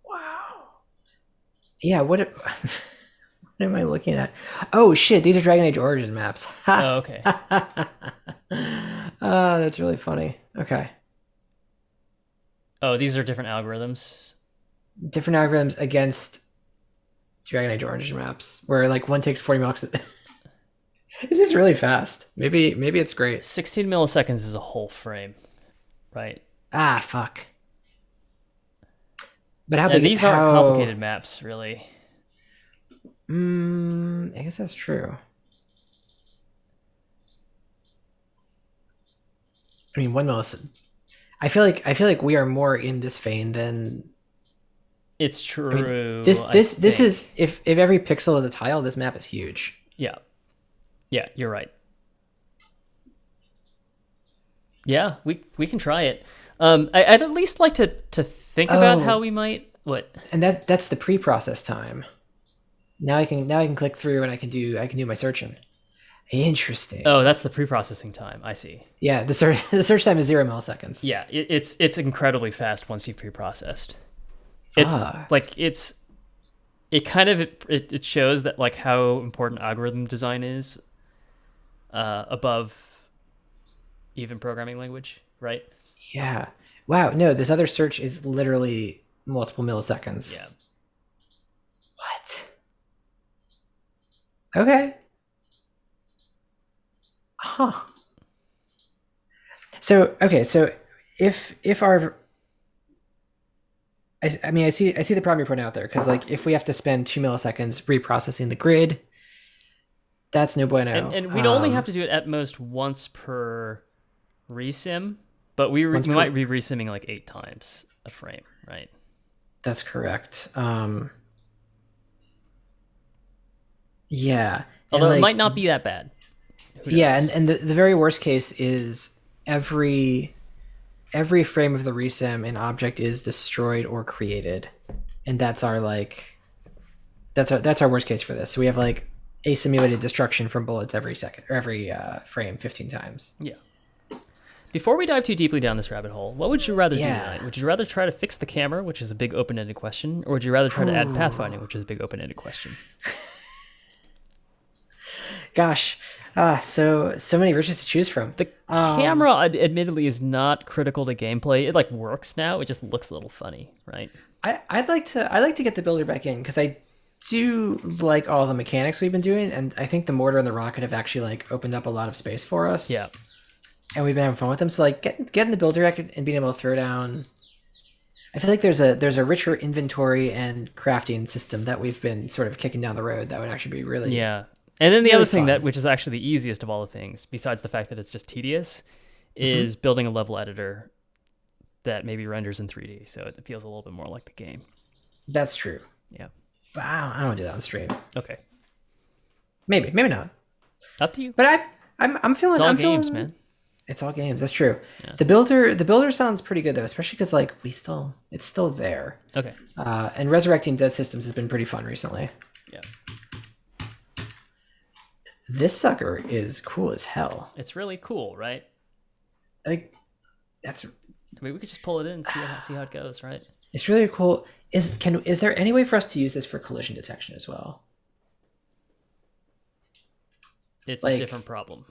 Wow. Yeah. What am I looking at? Oh shit! These are Dragon Age Origins maps. Oh, okay. That's really funny. Okay. Oh, these are different algorithms. Different algorithms against Dragon Age Origins maps, where like one takes 40 milliseconds. This is really fast. Maybe it's great. 16 milliseconds is a whole frame, right? Ah, fuck. But how big? And these aren't complicated maps, really. I guess that's true. I mean, 1 millisecond. I feel like we are more in this vein than. It's true. I mean, this is if every pixel is a tile, this map is huge. Yeah. Yeah, you're right. Yeah, we can try it. I'd at least like to think about how we might what. And that's the pre-process time. Now I can click through and I can do my searching. Interesting. Oh, that's the pre-processing time. I see. Yeah, the search time is 0 milliseconds. Yeah, it's incredibly fast once you've pre-processed. It's like it shows that like how important algorithm design is above even programming language, right? Yeah. Wow. No, this other search is literally multiple milliseconds. Yeah. What? Okay. Huh. So if our I mean I see the problem you're putting out there because like if we have to spend 2 milliseconds reprocessing the grid, that's no bueno. And we'd only have to do it at most once per resim, but we might be resimming like 8 times a frame, right? That's correct. Yeah. Although it might not be that bad. Yeah, and the very worst case is every frame of the resim an object is destroyed or created, and that's our worst case for this. So we have like a simulated destruction from bullets every second or every frame 15 times. Yeah. Before we dive too deeply down this rabbit hole, what would you rather do tonight? Would you rather try to fix the camera, which is a big open-ended question, or would you rather try to add pathfinding, which is a big open-ended question? Gosh. So many riches to choose from. The camera, admittedly, is not critical to gameplay. It like works now. It just looks a little funny, right? I'd like to get the builder back in because I do like all the mechanics we've been doing, and I think the mortar and the rocket have actually like opened up a lot of space for us. Yeah. And we've been having fun with them. So like getting the builder deck and being able to throw down. I feel like there's a richer inventory and crafting system that we've been sort of kicking down the road that would actually be really Yeah. And then the really other thing fun. that, which is actually the easiest of all the things, besides the fact that it's just tedious, is building a level editor that maybe renders in 3D, so it feels a little bit more like the game. That's true. Yeah. But I don't do that on stream. Okay. Maybe not. Up to you. But I'm feeling. It's all I'm games, feeling, man. It's all games. That's true. Yeah. The builder sounds pretty good though, especially because like it's still there. Okay. And resurrecting dead systems has been pretty fun recently. Yeah. This sucker is cool as hell. It's really cool, right? Like that's I mean, we could just pull it in and see how it goes, right? it's really cool. Is there any way for us to use this for collision detection as well? It's Like- a different problem.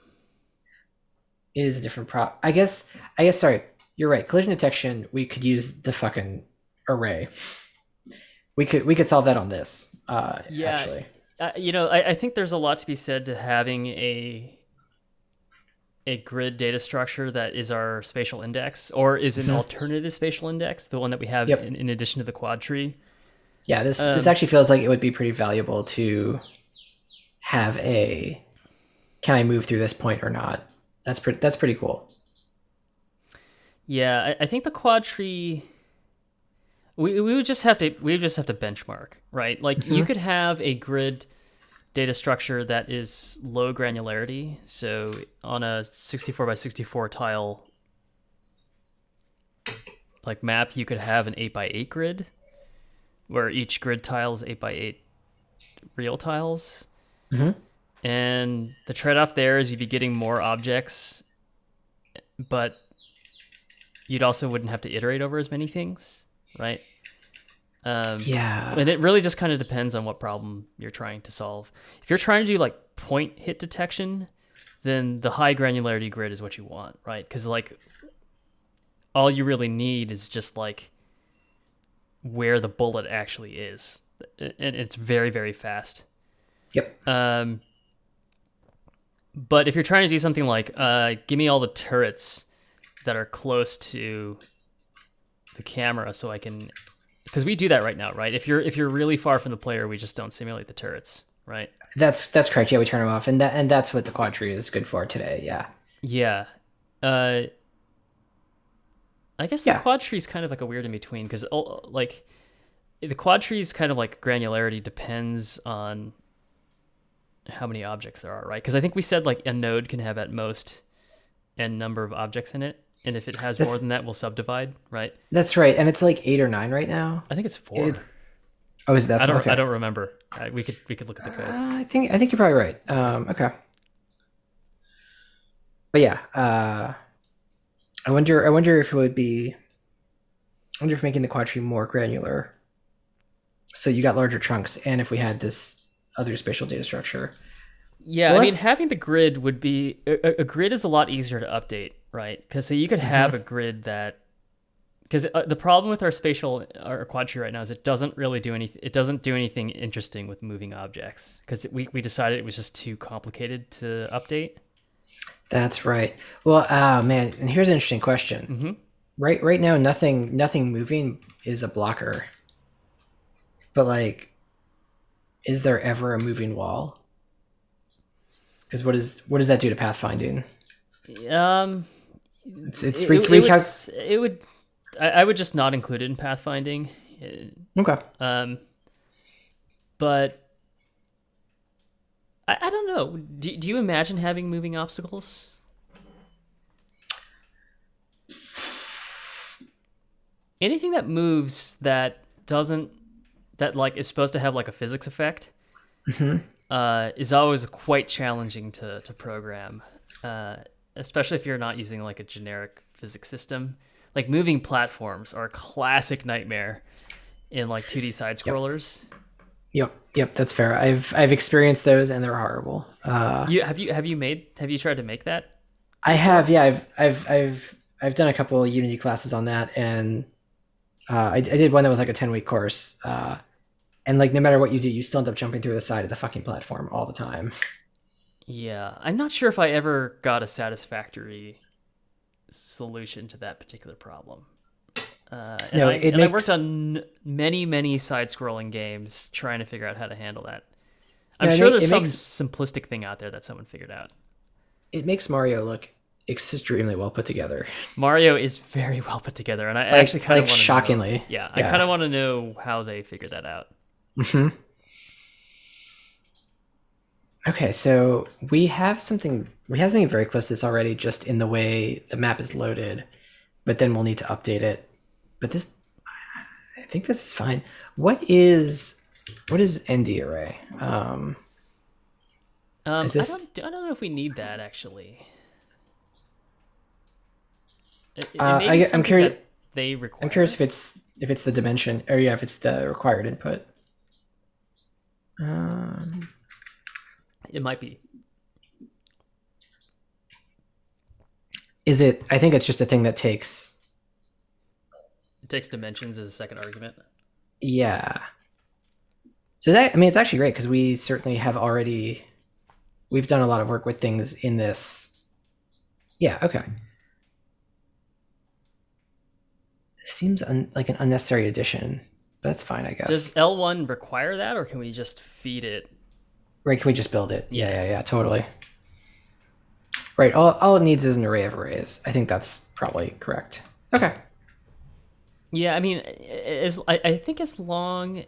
It is a different prop. I guess. Sorry, you're right. Collision detection. We could use the fucking array. We could solve that on this. Yeah. Actually. I think there's a lot to be said to having a grid data structure that is our spatial index, or is an alternative spatial index, the one that we have Yep. in addition to the quad tree. Yeah. This actually feels like it would be pretty valuable to have a. Can I move through this point or not? That's pretty cool. Yeah, I think the quad tree. We would just have to benchmark, right? Like you could have a grid data structure that is low granularity. So on a 64 by 64 tile like map, you could have an 8 by 8 grid where each grid tile is 8 by 8 real tiles. And the trade-off there is you'd be getting more objects, but you'd also wouldn't have to iterate over as many things, right? Yeah. And it really just kind of depends on what problem you're trying to solve. If you're trying to do like point hit detection, then the high granularity grid is what you want, right? Because like all you really need is just like where the bullet actually is, and it's very, very fast. Yep. But if you're trying to do something like, give me all the turrets that are close to the camera, so I can, because we do that right now, right? If you're really far from the player, we just don't simulate the turrets, right? That's correct. Yeah, we turn them off, and that's what the quad tree is good for today. Yeah. Yeah. I guess the quad tree is kind of like a weird in between, because like the quad tree's kind of like granularity depends on how many objects there are, right? Because I think we said like a node can have at most n number of objects in it, and if it has more than that, we'll subdivide, right? That's right, and it's like 8 or 9 right now. I think it's 4. Oh, is that? I don't remember. We could look at the code. I think you're probably right. Okay. But yeah, I wonder if it would be. I wonder if making the quad tree more granular, so you got larger chunks, and if we had this other spatial data structure. Yeah, Well, I mean, having the grid would be a grid is a lot easier to update, right? Because so you could have a grid that, because the problem with our quad tree right now is it doesn't really do anything. It doesn't do anything interesting with moving objects because we decided it was just too complicated to update. That's right. Well, man, and here's an interesting question. Right now, nothing moving is a blocker. But like, is there ever a moving wall? Because what does that do to pathfinding? I would just not include it in pathfinding. Okay. But I don't know. Do you imagine having moving obstacles? Anything that moves that like is supposed to have like a physics effect is always quite challenging to program, especially if you're not using like a generic physics system. Like moving platforms are a classic nightmare in like 2D side scrollers. Yep, that's fair. I've experienced those and they're horrible. Have you tried to make that? I have, yeah. I've done a couple of Unity classes on that, and I did one that was like a 10-week course. And like no matter what you do, you still end up jumping through the side of the fucking platform all the time. Yeah, I'm not sure if I ever got a satisfactory solution to that particular problem. And No, I it and I worked makes on many side-scrolling games trying to figure out how to handle that. I'm no, sure there's it some makes simplistic thing out there that someone figured out. it makes Mario look extremely well put together. Mario is very well put together, and I actually kind of Like want to know. shockingly. Yeah, I kind Yeah. of want to know how they figured that out. Hmm. Okay, so we have something very close to this already, just in the way the map is loaded, but then we'll need to update it. But this I think this is fine. What is ND array? Is this I don't know if we need that actually. It may be I'm something curious that they I'm curious require. if it's the dimension, or yeah, if it's the required input. Um, It might be. is it? I think it's just a thing that takes. It takes dimensions as a second argument. Yeah. So that, I mean, it's actually great because we certainly have already we've done a lot of work with things in this. Yeah. Okay. It seems like an unnecessary addition. That's fine, I Does guess. L1 require that, or can we just feed it? Right? Can we just build it? Yeah. Yeah. Yeah. Yeah. Totally. Right. All it needs is an array of arrays. I think that's probably correct. Okay. Yeah, I mean, I think as long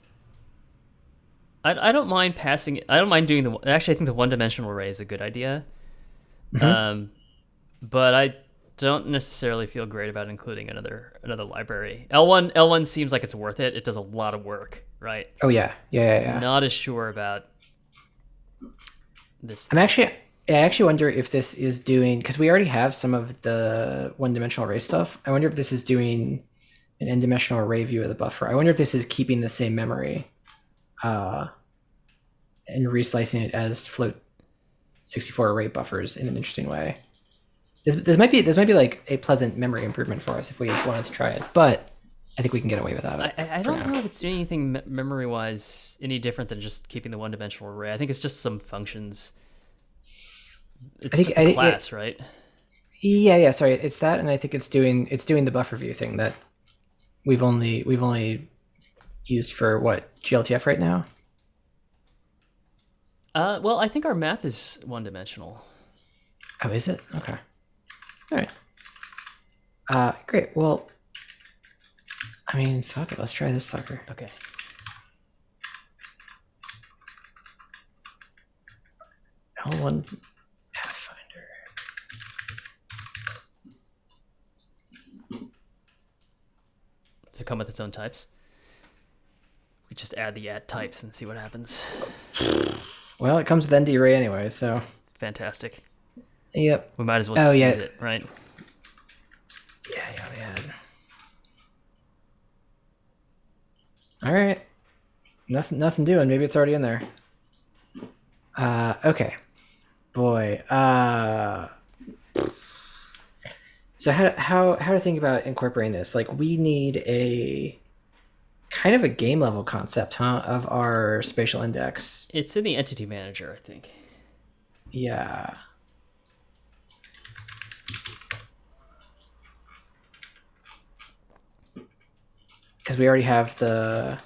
I don't mind passing. I don't mind doing the. Actually, I think the one-dimensional array is a good idea. Hmm. Um, but I don't necessarily feel great about including another library. L1 seems like it's worth it. It does a lot of work, right? Oh yeah. Yeah. Yeah. Yeah. Not as sure about this I'm thing. actually I actually wonder if this is doing, because we already have some of the one-dimensional array stuff. I wonder if this is doing an n-dimensional array view of the buffer. I wonder if this is keeping the same memory uh, and reslicing it as float 64 array buffers in an interesting way. This might be like a pleasant memory improvement for us if we wanted to try it, but I think we can get away without it I for don't now. know if it's doing anything memory wise any different than just keeping the one-dimensional array. I think it's just some functions. I It's think just a class, right? yeah, sorry, it's that, and I think it's doing the buffer view thing that we've only used for what, GLTF right now. Well, I think our map is one-dimensional. Oh, is it? Okay. All right. Great. Well, I mean, fuck it. Let's try this sucker. Okay. L1 Pathfinder. Does it come with its own types? We just add the add types and see what happens. Well, it comes with ND array anyway, so Fantastic. yep. We might as well Oh just yeah. use it, right? Yeah. All right. Nothing doing. Maybe it's already in there. Okay. Boy. So how to think about incorporating this? Like, we need a kind of a game level concept, huh, of our spatial index. It's in the entity manager, I think. Yeah. Because we already have the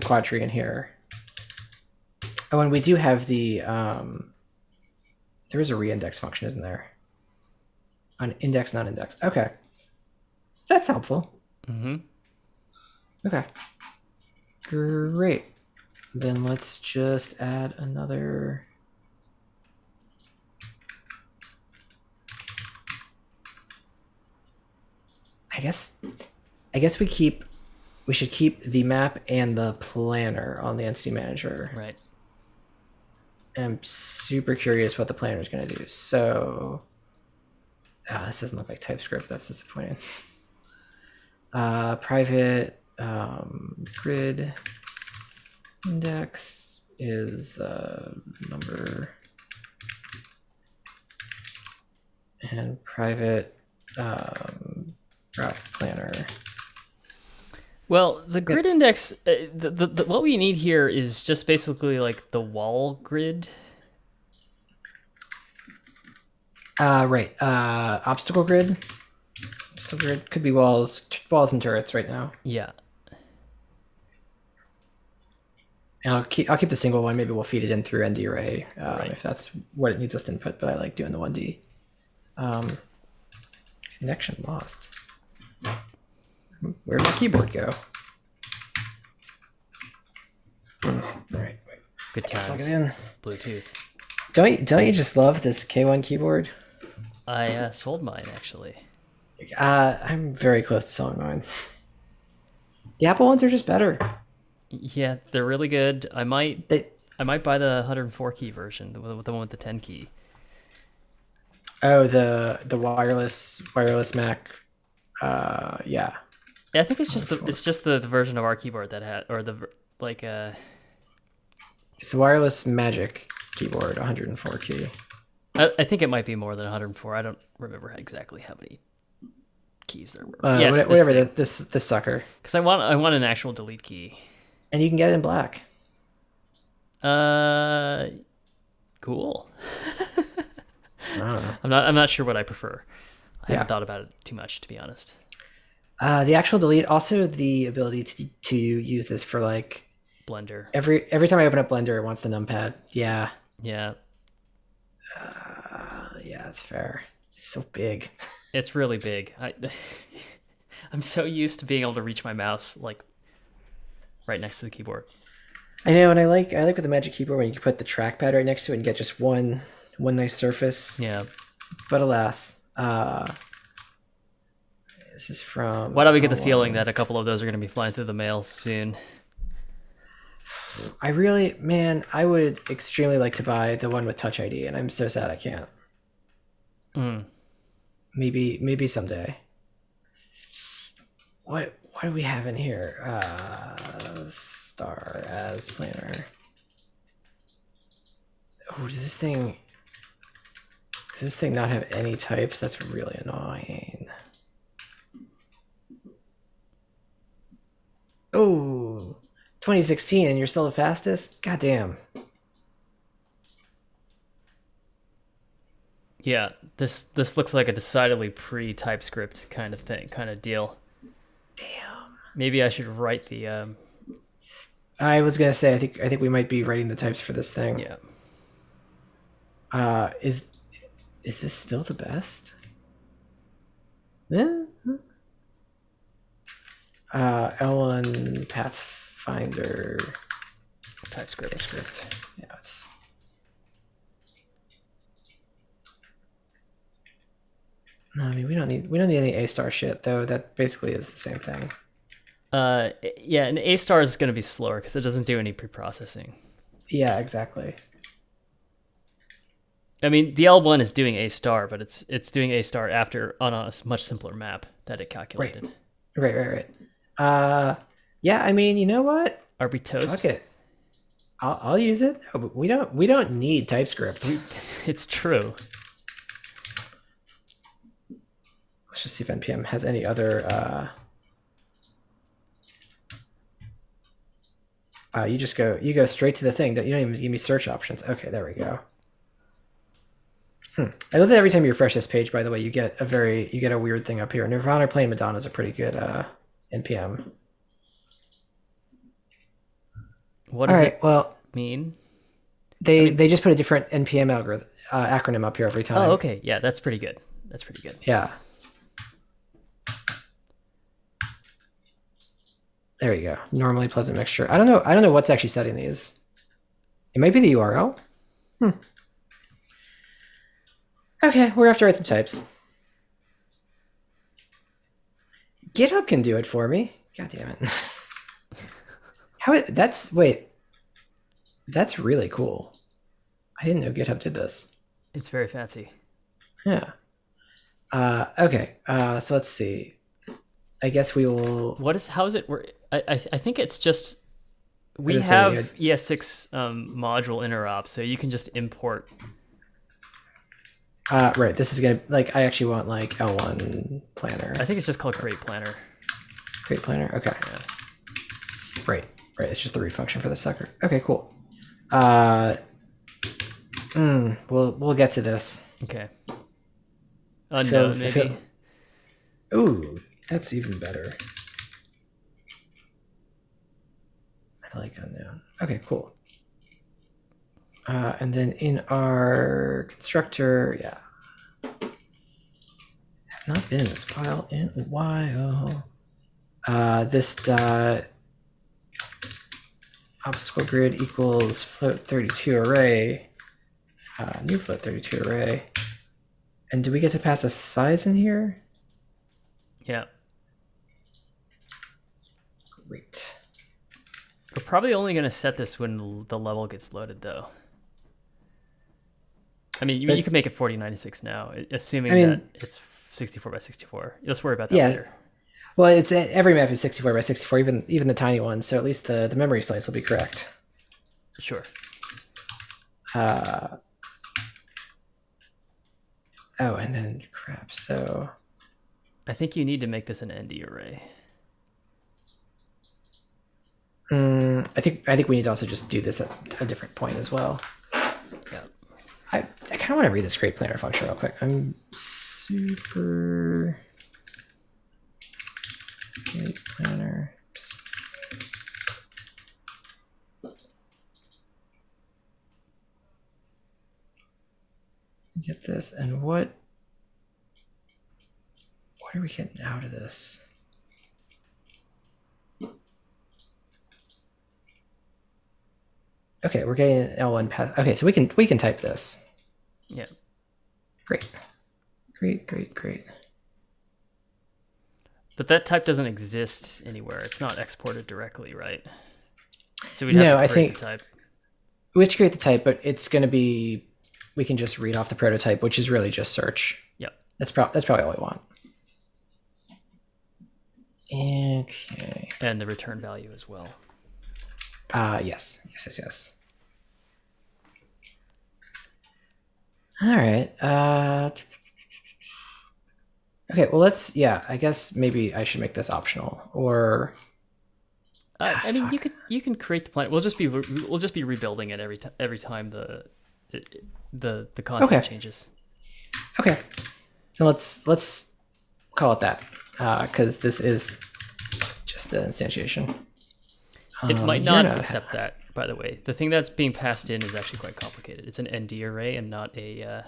quad tree in here. Oh, and we do have the there is a reindex function, isn't there? On index, non-index. Okay, that's helpful. Mm-hmm. Okay, great. Then let's just add another. I guess we should keep the map and the planner on the entity manager. Right. I'm super curious what the planner is going to do. So, this doesn't look like TypeScript. That's disappointing. Private grid index is number, and private route planner. Well, the grid index, what we need here is just basically like the wall grid. Right. Obstacle grid. Obstacle grid could be walls and turrets right now. Yeah. And I'll keep the single one. Maybe we'll feed it in through ND array Right. if that's what it needs us to input. But I like doing the 1D. Connection lost. Where'd my keyboard go? All right, wait. Good Plug it times. in. Bluetooth. Don't you just love this K1 keyboard? I sold mine actually. I'm very close to selling mine. The Apple ones are just better. Yeah, they're really good. I might They buy the 104 key version, the one with the 10 key. Oh, the wireless Mac. Yeah. Yeah, I think it's just the version of our keyboard that had, or the like It's the wireless Magic keyboard, 104 key. I think it might be more than 104. I don't remember exactly how many keys there were. Yes, Whatever. This sucker. Because I want an actual delete key. And you can get it in black. Cool. I don't know. I'm not sure what I prefer. I Yeah. haven't thought about it too much, to be honest. The actual delete, also the ability to use this for like Blender. every time I open up Blender, it wants the numpad. Yeah. Yeah. Yeah, that's fair. It's so big. It's really big. I'm so used to being able to reach my mouse like right next to the keyboard. I know, and I like with the Magic Keyboard when you can put the trackpad right next to it and get just one nice surface. Yeah. But alas, this is from. Why do we get the feeling that a couple of those are going to be flying through the mail soon? I would extremely like to buy the one with Touch ID, and I'm so sad I can't. Maybe someday. What do we have in here? Star as planner. Oh, does this thing not have any types? That's really annoying. Oh, 2016 and you're still the fastest? God damn. Yeah, this looks like a decidedly pre-TypeScript kind of deal. Damn. Maybe I should write the I was gonna say I think we might be writing the types for this thing. yeah. Is this still the best? Yeah. L1 Pathfinder TypeScript. Yeah, it's. No, I mean we don't need any A-star shit though. That basically is the same thing. Yeah, an A star is going to be slower because it doesn't do any pre-processing. Yeah, exactly. I mean, the L1 is doing A star, but it's doing A star after on a much simpler map that it calculated. Right. Yeah, I mean, you know what? Are we toast? Fuck it. I'll use it. Oh, but we don't need TypeScript. It's true. Let's just see if npm has any other. You go straight to the thing. You don't even give me search options. Okay, there we go. I love that every time you refresh this page, by the way, you get a weird thing up here. Nirvana playing Madonna is a pretty good npm. What does it well, mean? They just put a different npm algorithm acronym up here every time. Oh, okay. Yeah, that's pretty good. Yeah. There you go. Normally pleasant mixture. I don't know what's actually setting these. It might be the URL. Okay, we're gonna have to write some types. GitHub can do it for me. God damn it. That's really cool. I didn't know GitHub did this. It's very fancy. Yeah. Okay. So let's see. I guess we will. How is it work? I think it's just we What is have it? ES6 module interop, so you can just import. Right. This is gonna I actually want L1 planner. I think it's just called create planner. Create planner. Okay. Yeah. Right. It's just the read function for the sucker. Okay, cool. We'll get to this. Okay. Unknown, maybe. Ooh, that's even better. I like unknown. Okay, cool. And then in our constructor, yeah. I've not been in this file in a while. This dot obstacle grid equals float 32 array. New float 32 array. And do we get to pass a size in here? Yeah. Great. We're probably only going to set this when the level gets loaded, though. I mean, you can make it 4096 now, assuming that it's 64 by 64. Let's worry about that later. Well, it's every map is 64 by 64, even the tiny ones. So at least the memory slice will be correct. Sure. Oh, and then crap. So I think you need to make this an ND array. I think we need to also just do this at a different point as well. Yeah. I kind of want to read this create planner function real quick. I'm super create planner. Oops. Get this, and what are we getting out of this? Okay, we're getting an L1 path. Okay, so we can type this. Yeah. Great. But that type doesn't exist anywhere. It's not exported directly, right? So we'd have to create the type. We have to create the type, but it's going to be, we can just read off the prototype, which is really just search. Yep. That's probably all we want. Okay. And the return value as well. Yes. All right. Okay, well I guess maybe I should make this optional, or I mean, you can create the planet. We'll just be rebuilding it every time the content changes. Okay. So let's call it that, because this is just the instantiation. It might not accept that, by the way. The thing that's being passed in is actually quite complicated. It's an ND array and not a...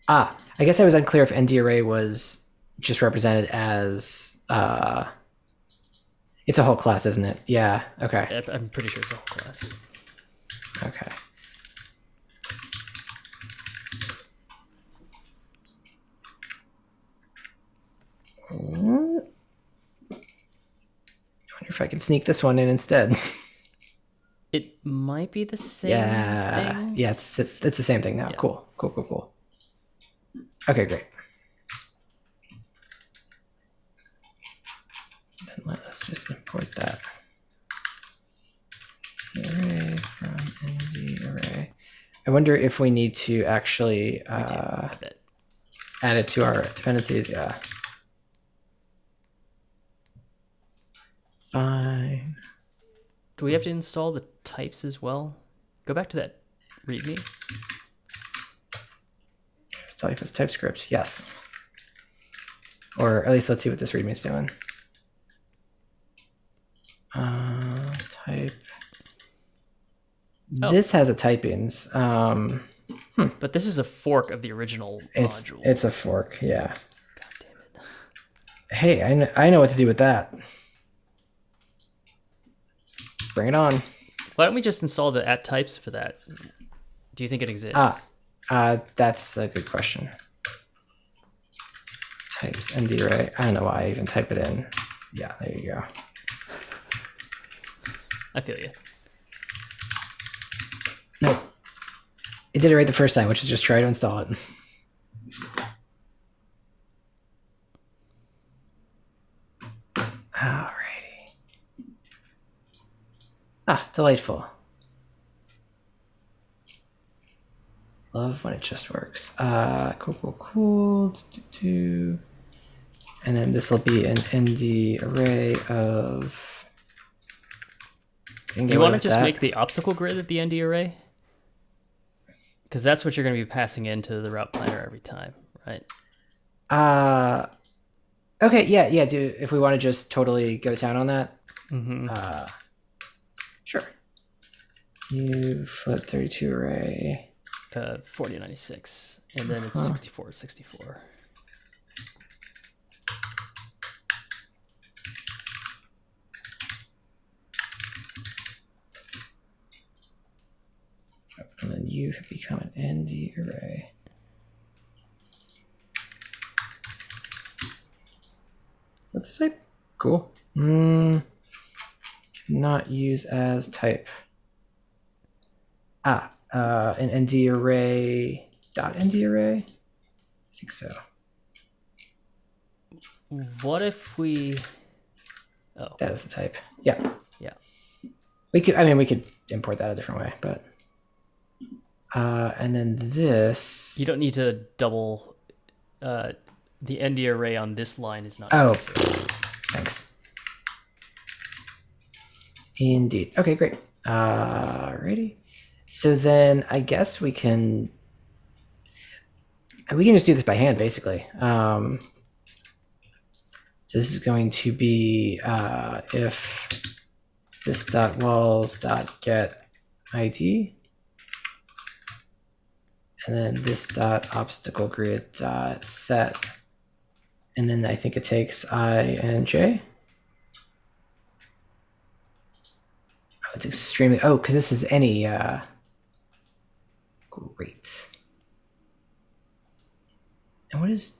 I guess I was unclear if ND array was just represented as... it's a whole class, isn't it? Yeah, okay. I'm pretty sure it's a whole class. Okay. I wonder if I can sneak this one in instead. It might be the same thing. Yeah, it's the same thing now. Yeah. Cool. Okay, great. Then let us just import that array from ND array. I wonder if we need to actually add it to our dependencies. Yeah. Fine. Do we have to install the types as well? Go back to that README. Type as TypeScript, yes. Or at least let's see what this README is doing. Type. This has a typings. But this is a fork of the original module. It's a fork, yeah. God damn it. Hey, I know what to do with that. Bring it on. Why don't we just install the @types for that? Do you think it exists? That's a good question. Types ND array. I don't know why I even type it in. Yeah, there you go. I feel you. Nope. It did it right the first time, which is just try to install it. Alrighty. Delightful. Love when it just works. Cool. And then this will be an ND array of. You want to just make the obstacle grid at the ND array? Because that's what you're going to be passing into the route planner every time, right? Okay, yeah. Do if we want to just totally go to town on that? Mm-hmm. Sure. You flip 32 array. 4096, and then it's 64. And then you become an ND array. What's the type? Cool. Cannot use as type. An ND array dot ND array? I think so. What if we... Oh. That is the type. Yeah. Yeah. We could import that a different way, but... and then this... You don't need to double... the ND array on this line is not necessary. Thanks. Indeed. Okay, great. Alrighty. So then I guess we can just do this by hand, basically. So this is going to be if this dot walls dot get ID, and then this dot obstacle grid dot set, and then I think it takes I and J. Oh, it's extremely because this is any great. And what is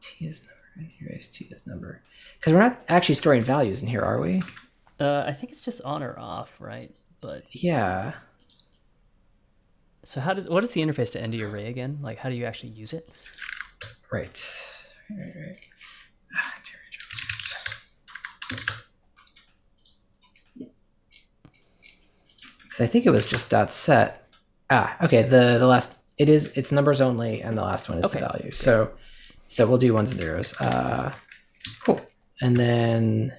T's number? Erase T's number. Because we're not actually storing values in here, are we? I think it's just on or off, right? But yeah. So what is the interface to ND array again? Like, how do you actually use it? Right. Because I think it was just dot set. Okay. The last it's numbers only, and the last one is the value. Okay. So we'll do ones and zeros. Cool. And then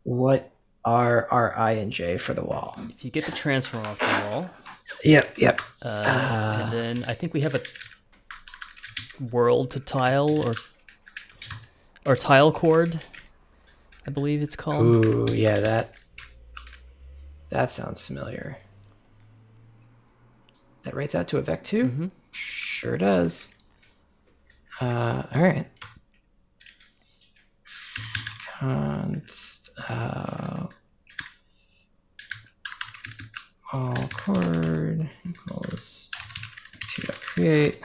what are our I and J for the wall? If you get the transform off the wall. Yep. And then I think we have a world to tile or tile chord, I believe it's called. Ooh, yeah, that sounds familiar. That writes out to a vec2? Mm-hmm. Sure does. All right. Const all chord equals 2.create.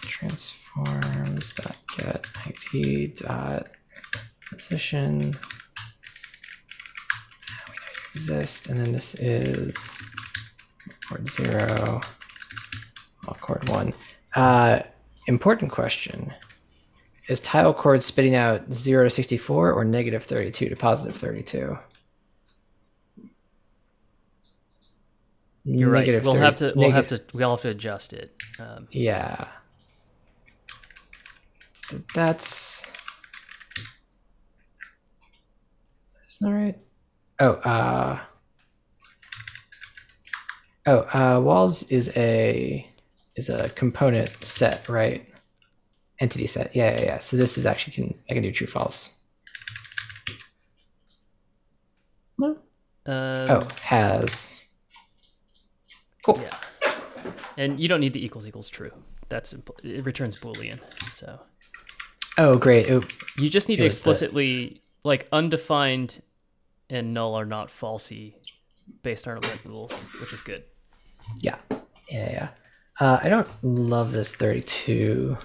Transforms dot get IT dot position. We know you exist, and then this is chord 0, all chord 1. Important question. Is tile chord spitting out 0 to 64 or negative 32 to positive 32? You're right. We'll have to adjust it. Yeah. So that's not right. Walls is a component set, right? Entity set. Yeah. So this is actually I can do true false. Has. Cool. Yeah. And you don't need the equals true. It returns Boolean. So. Oh, great. You just need to explicitly like undefined and null are not falsy based on our lit rules, which is good. Yeah. I don't love this 32.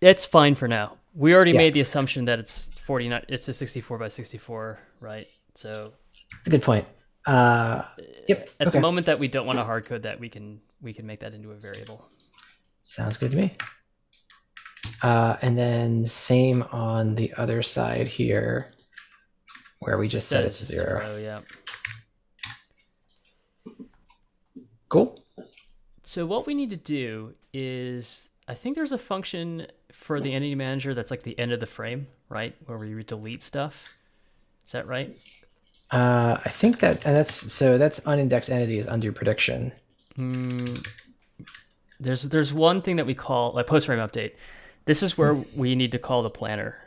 It's fine for now. We already made the assumption that it's 49. It's a 64 by 64, right? So that's a good point. Yep. At the moment that we don't want to hard code that, we can make that into a variable. Sounds good to me. And then same on the other side here, where we just set it to 0. Yeah. Cool. So what we need to do is, I think there's a function for the entity manager that's like the end of the frame, right? Where we delete stuff. Is that right? I think that's unindexed entity is undo prediction. There's one thing that we call like post frame update. This is where we need to call the planner.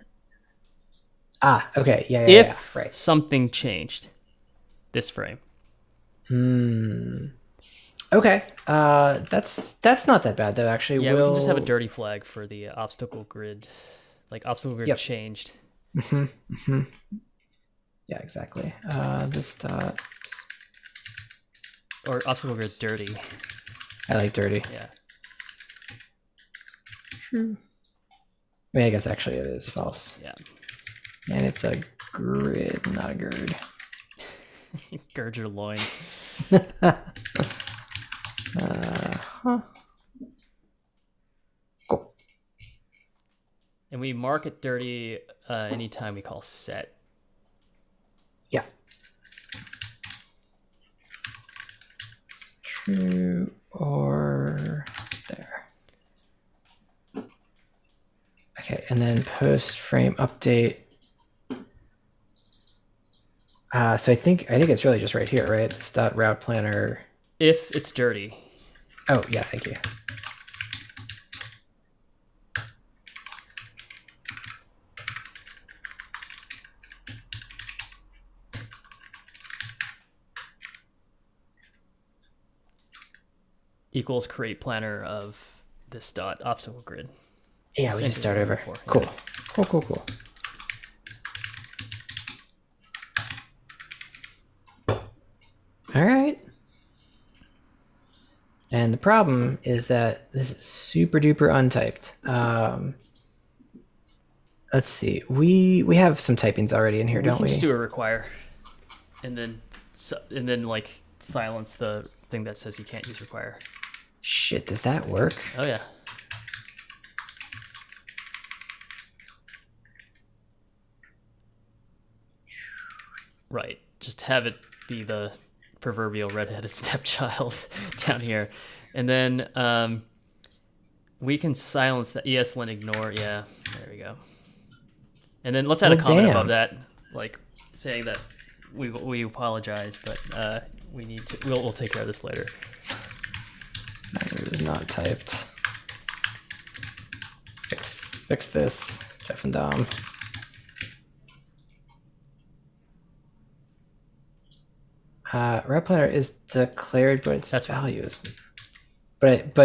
Okay. If right. something changed this frame. Okay. That's not that bad though, actually. Yeah, we can just have a dirty flag for the obstacle grid. Like obstacle grid changed. Yeah, exactly. This dot or obstacle grid dirty. I like dirty. Yeah. True. I mean, I guess actually it is false. Yeah. And it's a grid, not a gird. Gird your loins. Cool. And we mark it dirty anytime we call set. Yeah. True or there. Okay, and then post frame update. So I think it's really just right here, right? This dot route planner. If it's dirty. Oh yeah, thank you. Equals create planner of this dot obstacle grid. Yeah, we just start over. Cool. Cool. All right. And the problem is that this is super duper untyped. Let's see. We have some typings already in here, don't we? Just do a require, and then like silence the thing that says you can't use require. Shit, does that work? Oh yeah. Right. Just have it be the proverbial redheaded stepchild down here. And then we can silence the ESLint ignore. Yeah, there we go. And then let's add a comment above that, like saying that we apologize, but we need to. We'll take care of this later. It is not typed. Fix this, Jeff and Dom. Route planner is declared, but its values. But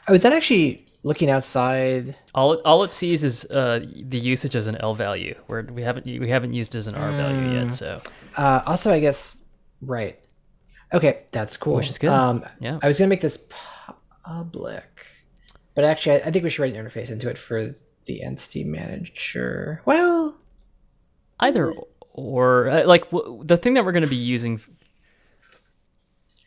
is that actually looking outside? All it sees is the usage as an L value, where we haven't used it as an R value yet. So also, I guess right. Okay, that's cool. Which is good. Yeah. I was gonna make this public, but actually, I think we should write an interface into it for the entity manager. Well, either or, like the thing that we're going to be using.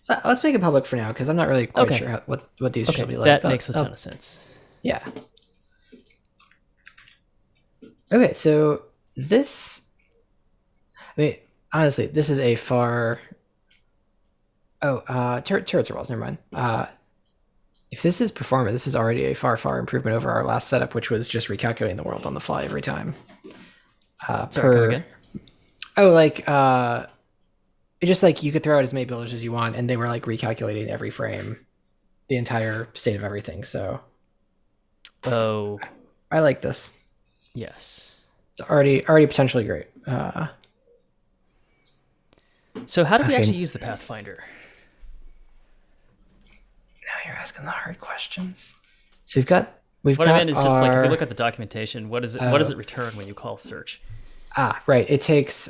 Let's make it public for now, because I'm not really quite sure what these should be like. That makes a ton of sense. Yeah. Okay, so this, I mean, honestly, this is a far. Turrets are walls. Never mind. If this is performant, this is already a far improvement over our last setup, which was just recalculating the world on the fly every time. Sorry, come again? It's just like you could throw out as many builders as you want, and they were like recalculating every frame, the entire state of everything. So, I like this. Yes, it's already potentially great. So how do we actually use the Pathfinder? Now you're asking the hard questions. So we've got what I meant is just like if you look at the documentation, what does it return when you call search? Right. It takes.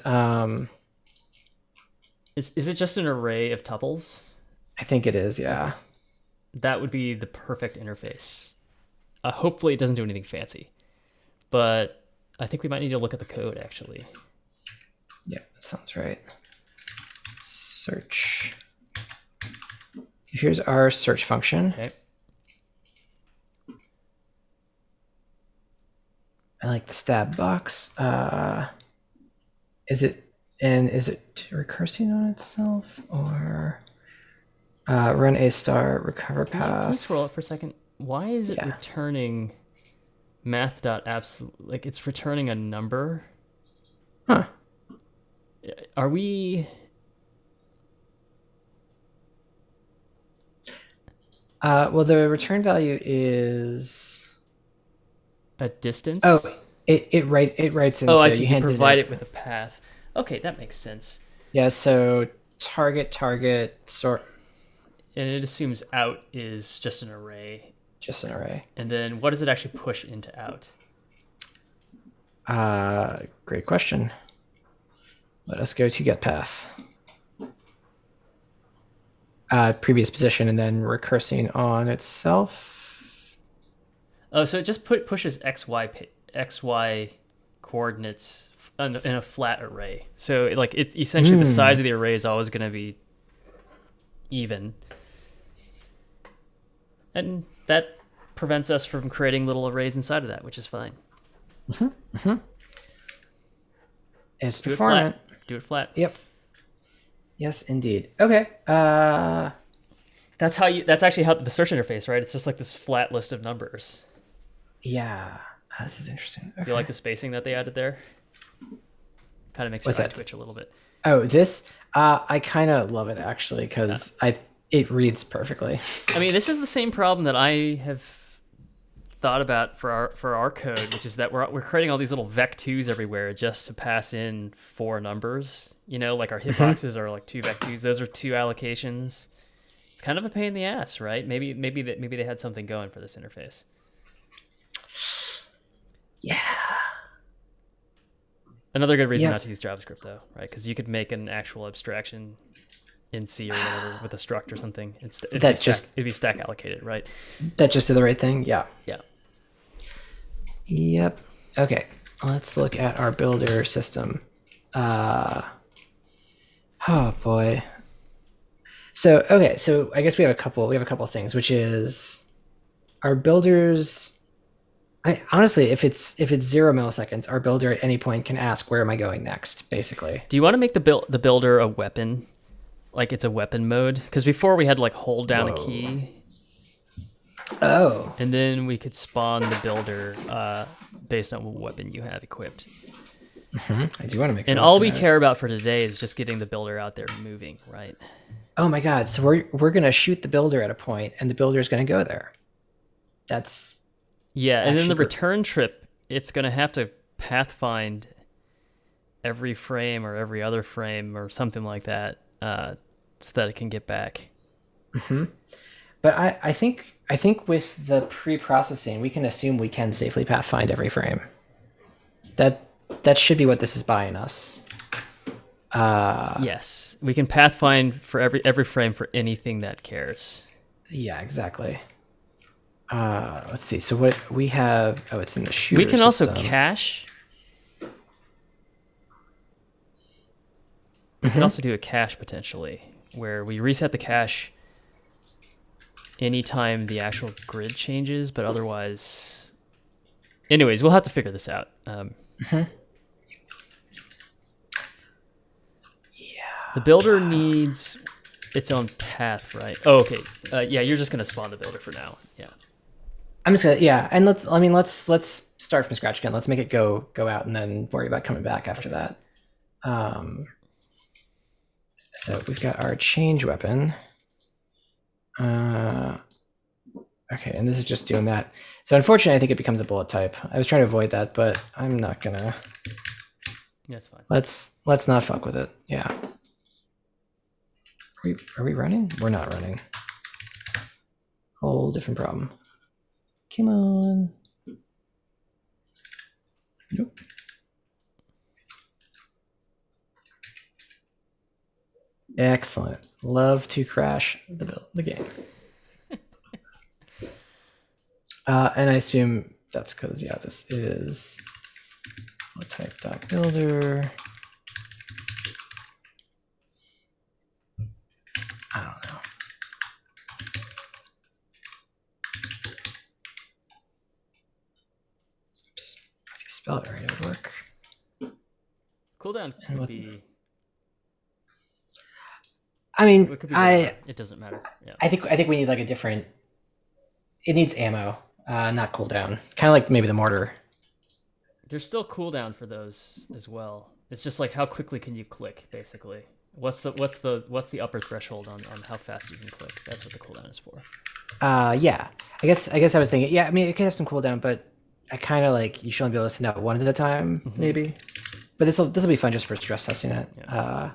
Is it just an array of tuples? I think it is. Yeah. That would be the perfect interface. Hopefully, it doesn't do anything fancy, but I think we might need to look at the code actually. Yeah, that sounds right. Search. Here's our search function. Okay. I like the stab box. Is it recursing on itself, or Run a star, recover Can you scroll path. up for a second? Why is it Yeah. returning math.absolute? Like it's returning a number. Huh. Are we? Well, the return value is. A Oh, distance? it writes Oh, I into see. you You hinted provide it. it with a path. Okay, that makes sense. Yeah. So target sort And it assumes out is just an array. just an array. And then what does it actually push into out? Great question. Let us go to get path. Previous position and then recursing on itself. Oh, so it just pushes xy coordinates in a flat array. So like it's essentially the size of the array is always going to be even, and that prevents us from creating little arrays inside of that, which is fine. It's Do it performant. flat. Do it flat. Yep. Yes, indeed. Okay. That's how you. That's actually how the search interface, right? It's just like this flat list of numbers. Yeah. This is interesting. Okay. Do you like the spacing that they added there? Kind of makes What's your eye that? twitch a little bit. Oh, this. I kind of love it actually because it reads perfectly. I mean, this is the same problem that I have thought about for our code, which is that we're creating all these little vec2s everywhere just to pass in 4 numbers. You know, like our hitboxes are like 2 vec2s. Those are 2 allocations. It's kind of a pain in the ass, right? Maybe they had something going for this interface. Yeah. Another good reason Yep. not to use JavaScript, though, right? Because you could make an actual abstraction in C or whatever with a struct or something. It'd be stack allocated, right? That just did the right thing. Yeah. Yeah. Yep. Okay. Let's look at our builder system. Oh boy. So okay, so I guess we have a couple of things, which is our builders. I honestly, if it's 0 milliseconds, our builder at any point can ask, "Where am I going next?" Basically. Do you want to make the builder a weapon? Like it's a weapon mode? Because before we had like hold down a key, Oh. and then we could spawn the builder based on what weapon you have equipped. I do want to make. And all we care about for today is just getting the builder out there moving, right? Oh my god! So we're gonna shoot the builder at a point, and the builder is gonna go there. That's Yeah, and then the actually return trip, it's going to have to pathfind every frame or every other frame or something like that so that it can get back. But I think with the pre-processing, we can assume we can safely pathfind every frame. That should be what this is buying us. Yes, we can pathfind for every frame for anything that cares. Yeah, exactly. Let's see. So what we have? Oh, it's in the shooter. We can also system. cache. We can also do a cache potentially, where we reset the cache anytime the actual grid changes, but otherwise. Anyways, we'll have to figure this out. The builder needs its own path, right? Oh, okay. Yeah, you're just gonna spawn the builder for now. Yeah. I'm just gonna and let's start from scratch again. Let's make it go out and then worry about coming back after that. So we've got our change weapon. Okay, and this is just doing that. So unfortunately, I think it becomes a bullet type. I was trying to avoid that, but I'm not gonna. That's fine. Let's not fuck with it. Yeah. Are we running? We're not running. Whole different problem. Come on. Nope. Excellent. Love to crash the game. And I assume that's because, yeah, this is type.builder. I don't know. Oops. If you spell it right, it would work. Cooldown could be. I mean, It could be whatever. It doesn't matter. Yeah. I think we need like a different. It needs ammo, not cooldown. Kind of like maybe the mortar. There's still cooldown for those as well. It's just like how quickly can you click, basically. What's the upper threshold on how fast you can click? That's what the cooldown is for. Yeah. I guess I was thinking. Yeah, I mean, it could have some cooldown, but I kind of like you should only be able to send out one at a time, maybe. But this will be fun just for stress testing it. Yeah.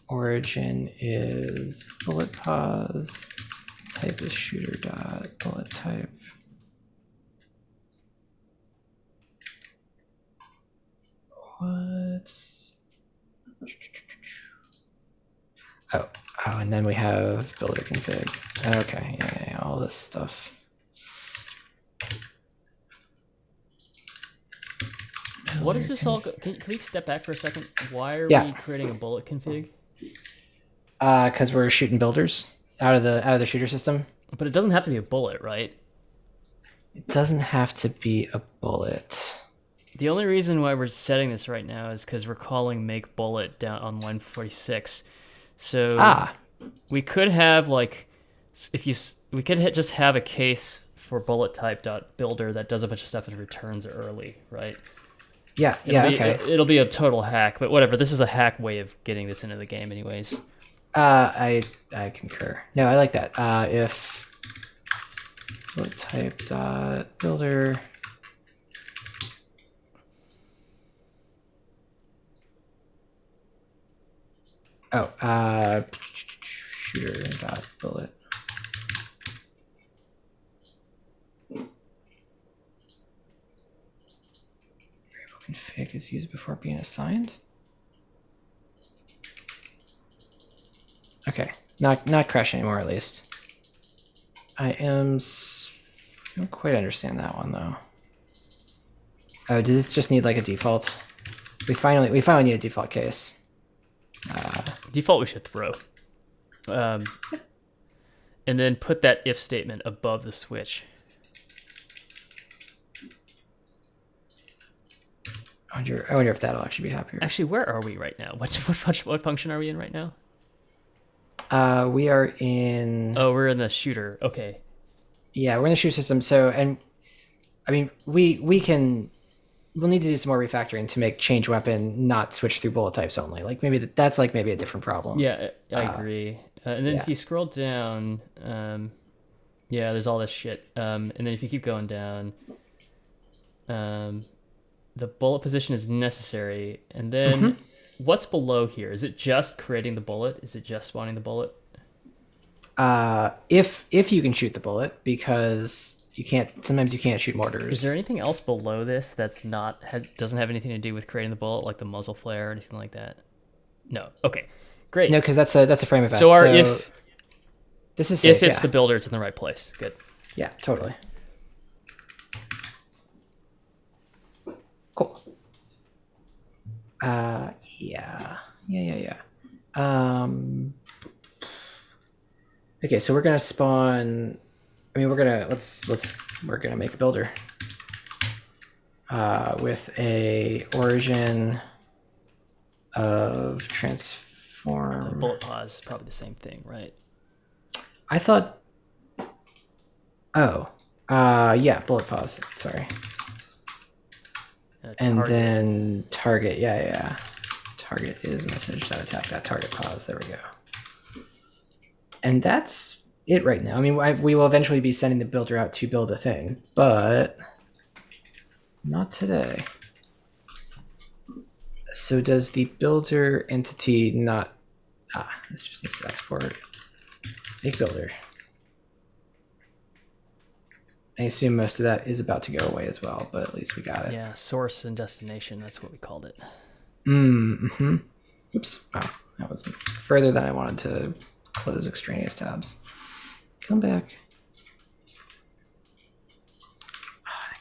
Origin is bullet pause. Type is shooter dot bullet type. What's oh, and then we have builder config. Okay, yeah, all this stuff. What is this all? Can we step back for a second? Why are we creating a bullet config? Because we're shooting builders out of the shooter system. But it doesn't have to be a bullet, right? It doesn't have to be a bullet. The only reason why we're setting this right now is because we're calling make bullet down on line 46. So we could have like, we could just have a case for bullet type dot builder that does a bunch of stuff and returns early, right? Yeah, okay. It'll be a total hack, but whatever. This is a hack way of getting this into the game, anyways. I concur. No, I like that. If bullet type dot builder. Shooter dot bullet. Config is used before being assigned. Okay, not crash anymore at least. I don't quite understand that one though. Oh, does this just need like a default? We finally need a default case. Default we should throw. And then put that if statement above the switch. I wonder if that'll actually be happier. Actually, where are we right now? What function are we in right now? We are in. Oh, we're in the shooter. Okay. Yeah, we're in the shooter system. So, and I mean, we'll need to do some more refactoring to make change weapon not switch through bullet types only. Like maybe that's like maybe a different problem. Yeah, I agree. And then if you scroll down, there's all this shit. And then if you keep going down, the bullet position is necessary. And then what's below here? Is it just creating the bullet? Is it just spawning the bullet? If you can shoot the bullet, because sometimes you can't shoot mortars. Is there anything else below this that's doesn't have anything to do with creating the bullet, like the muzzle flare or anything like that? No. Okay. Great. No, because that's a frame event. So if this is safe, if it's the builder, it's in the right place. Good. Yeah, totally. Cool. Yeah. Okay, so we're gonna spawn. I mean, we're gonna make a builder with a origin of transform. Bullet pause, probably the same thing, right? I thought. Oh, yeah, bullet pause. Sorry. And then target. Yeah. Target is message.attack that target pause. There we go. And that's it right now. I mean, we will eventually be sending the builder out to build a thing, but not today. So does the builder entity not... this just needs to export. Make builder. I assume most of that is about to go away as well, but at least we got it. Yeah, source and destination, that's what we called it. Mm-hmm. Oops. Wow, that was further than I wanted to close extraneous tabs. Come back. I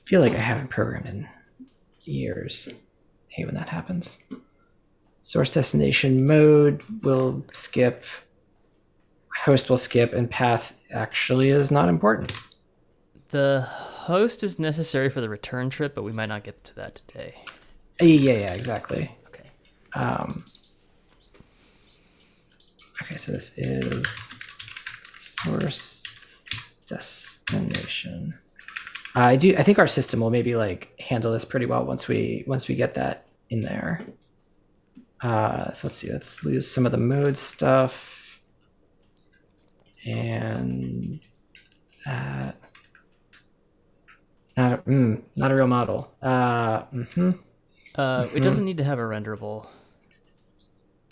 feel like I haven't programmed in years. I hate when that happens. Source destination mode will skip. Host will skip, and path actually is not important. The host is necessary for the return trip, but we might not get to that today. Yeah, exactly. Okay. Okay, so this is source destination. I think our system will maybe like handle this pretty well once we get that in there. So let's see. Let's lose some of the mode stuff and that. Not a real model. It doesn't need to have a renderable.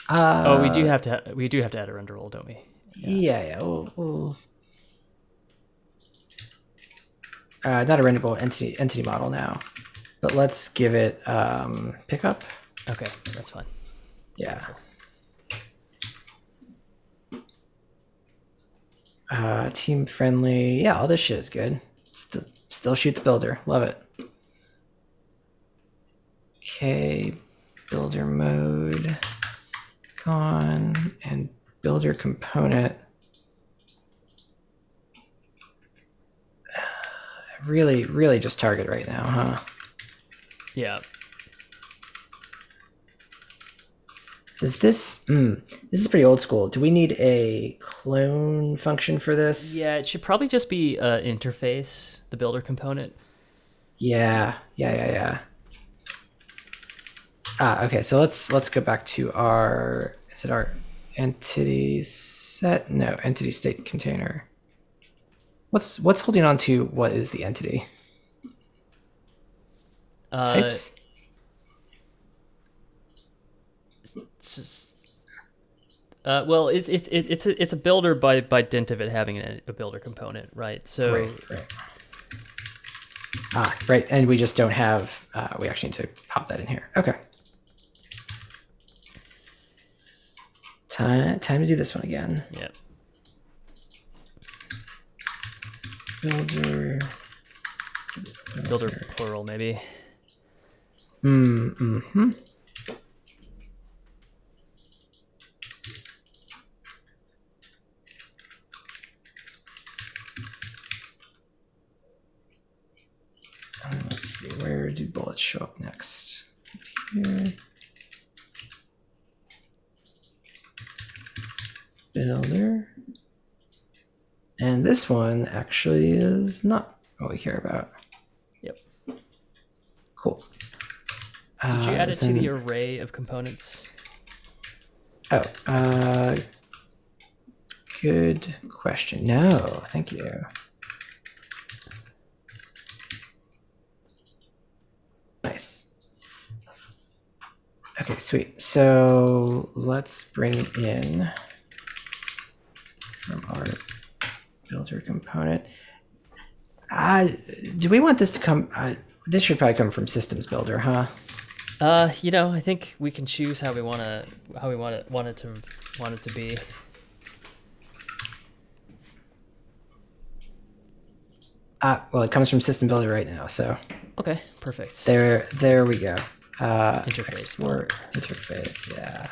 We do have to add a renderable, don't we? Yeah. Not a renderable entity model now, but let's give it pickup. Okay, that's fine. Yeah. Team friendly. Yeah, all this shit is good. Still shoot the builder. Love it. Okay, builder mode gone, and builder component. Really just target right now, huh? Yeah. Does this... this is pretty old school. Do we need a clone function for this? Yeah, it should probably just be interface, the builder component. Yeah. Okay, so let's go back to our... Is it our entity set? No, entity state container. What's holding on to what is the entity? Types? Well, it's a builder by dint of it having a builder component, right? So right, and we just don't have. We actually need to pop that in here. Okay. Time to do this one again. Yep. Builder plural, maybe. Mm-hmm. Let's see, where do bullets show up next? Here. Builder. And this one actually is not what we care about. Yep. Cool. Did you add it to the array of components? Oh, good question. No, thank you. Nice. Okay, sweet. So let's bring in from our builder component. Do we want this to come? This should probably come from systems builder, huh? I think we can choose how we want it to be. Well, it comes from system builder right now, so. Okay, perfect. There we go. Interface. Export interface, yeah.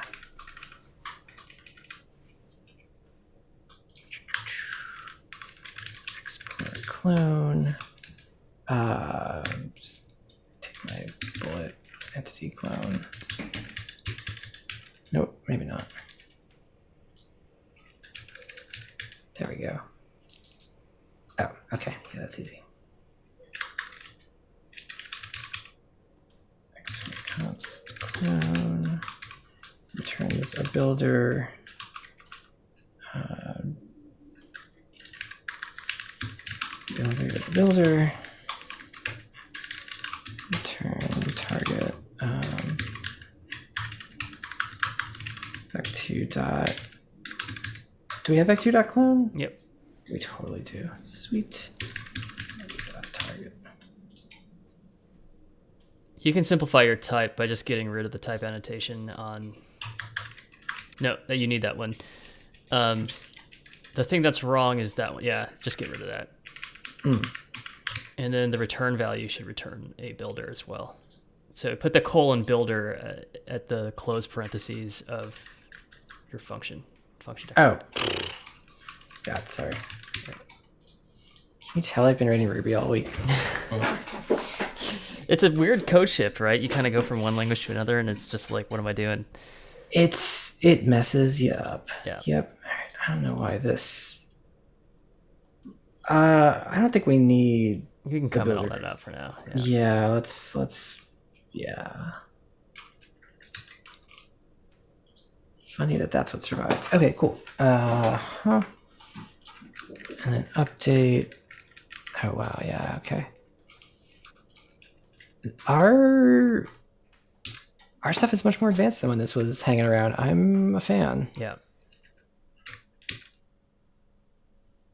Export clone. Just take my bullet entity clone. Nope, maybe not. There we go. Oh, okay. Yeah, that's easy. Export const clone returns a builder. Builder is a builder. Return target. Vec2 dot. Do we have vec2 dot clone? Yep. We totally do. Sweet. Target. You can simplify your type by just getting rid of the type annotation on. No, you need that one. The thing that's wrong is that one. Yeah, just get rid of that. And then the return value should return a builder as well. So put the colon builder at the close parentheses of your function. Oh. God, sorry. Can you tell I've been writing Ruby all week? It's a weird code shift, right? You kind of go from one language to another, and it's just like, what am I doing? It messes you up. Yeah. Yep. I don't know why this. I don't think we need. You can comment all that out for now. Yeah. Let's. Yeah. Funny that's what survived. Okay. Cool. And then update. Oh wow. Yeah. Okay. Our stuff is much more advanced than when this was hanging around. I'm a fan. Yeah.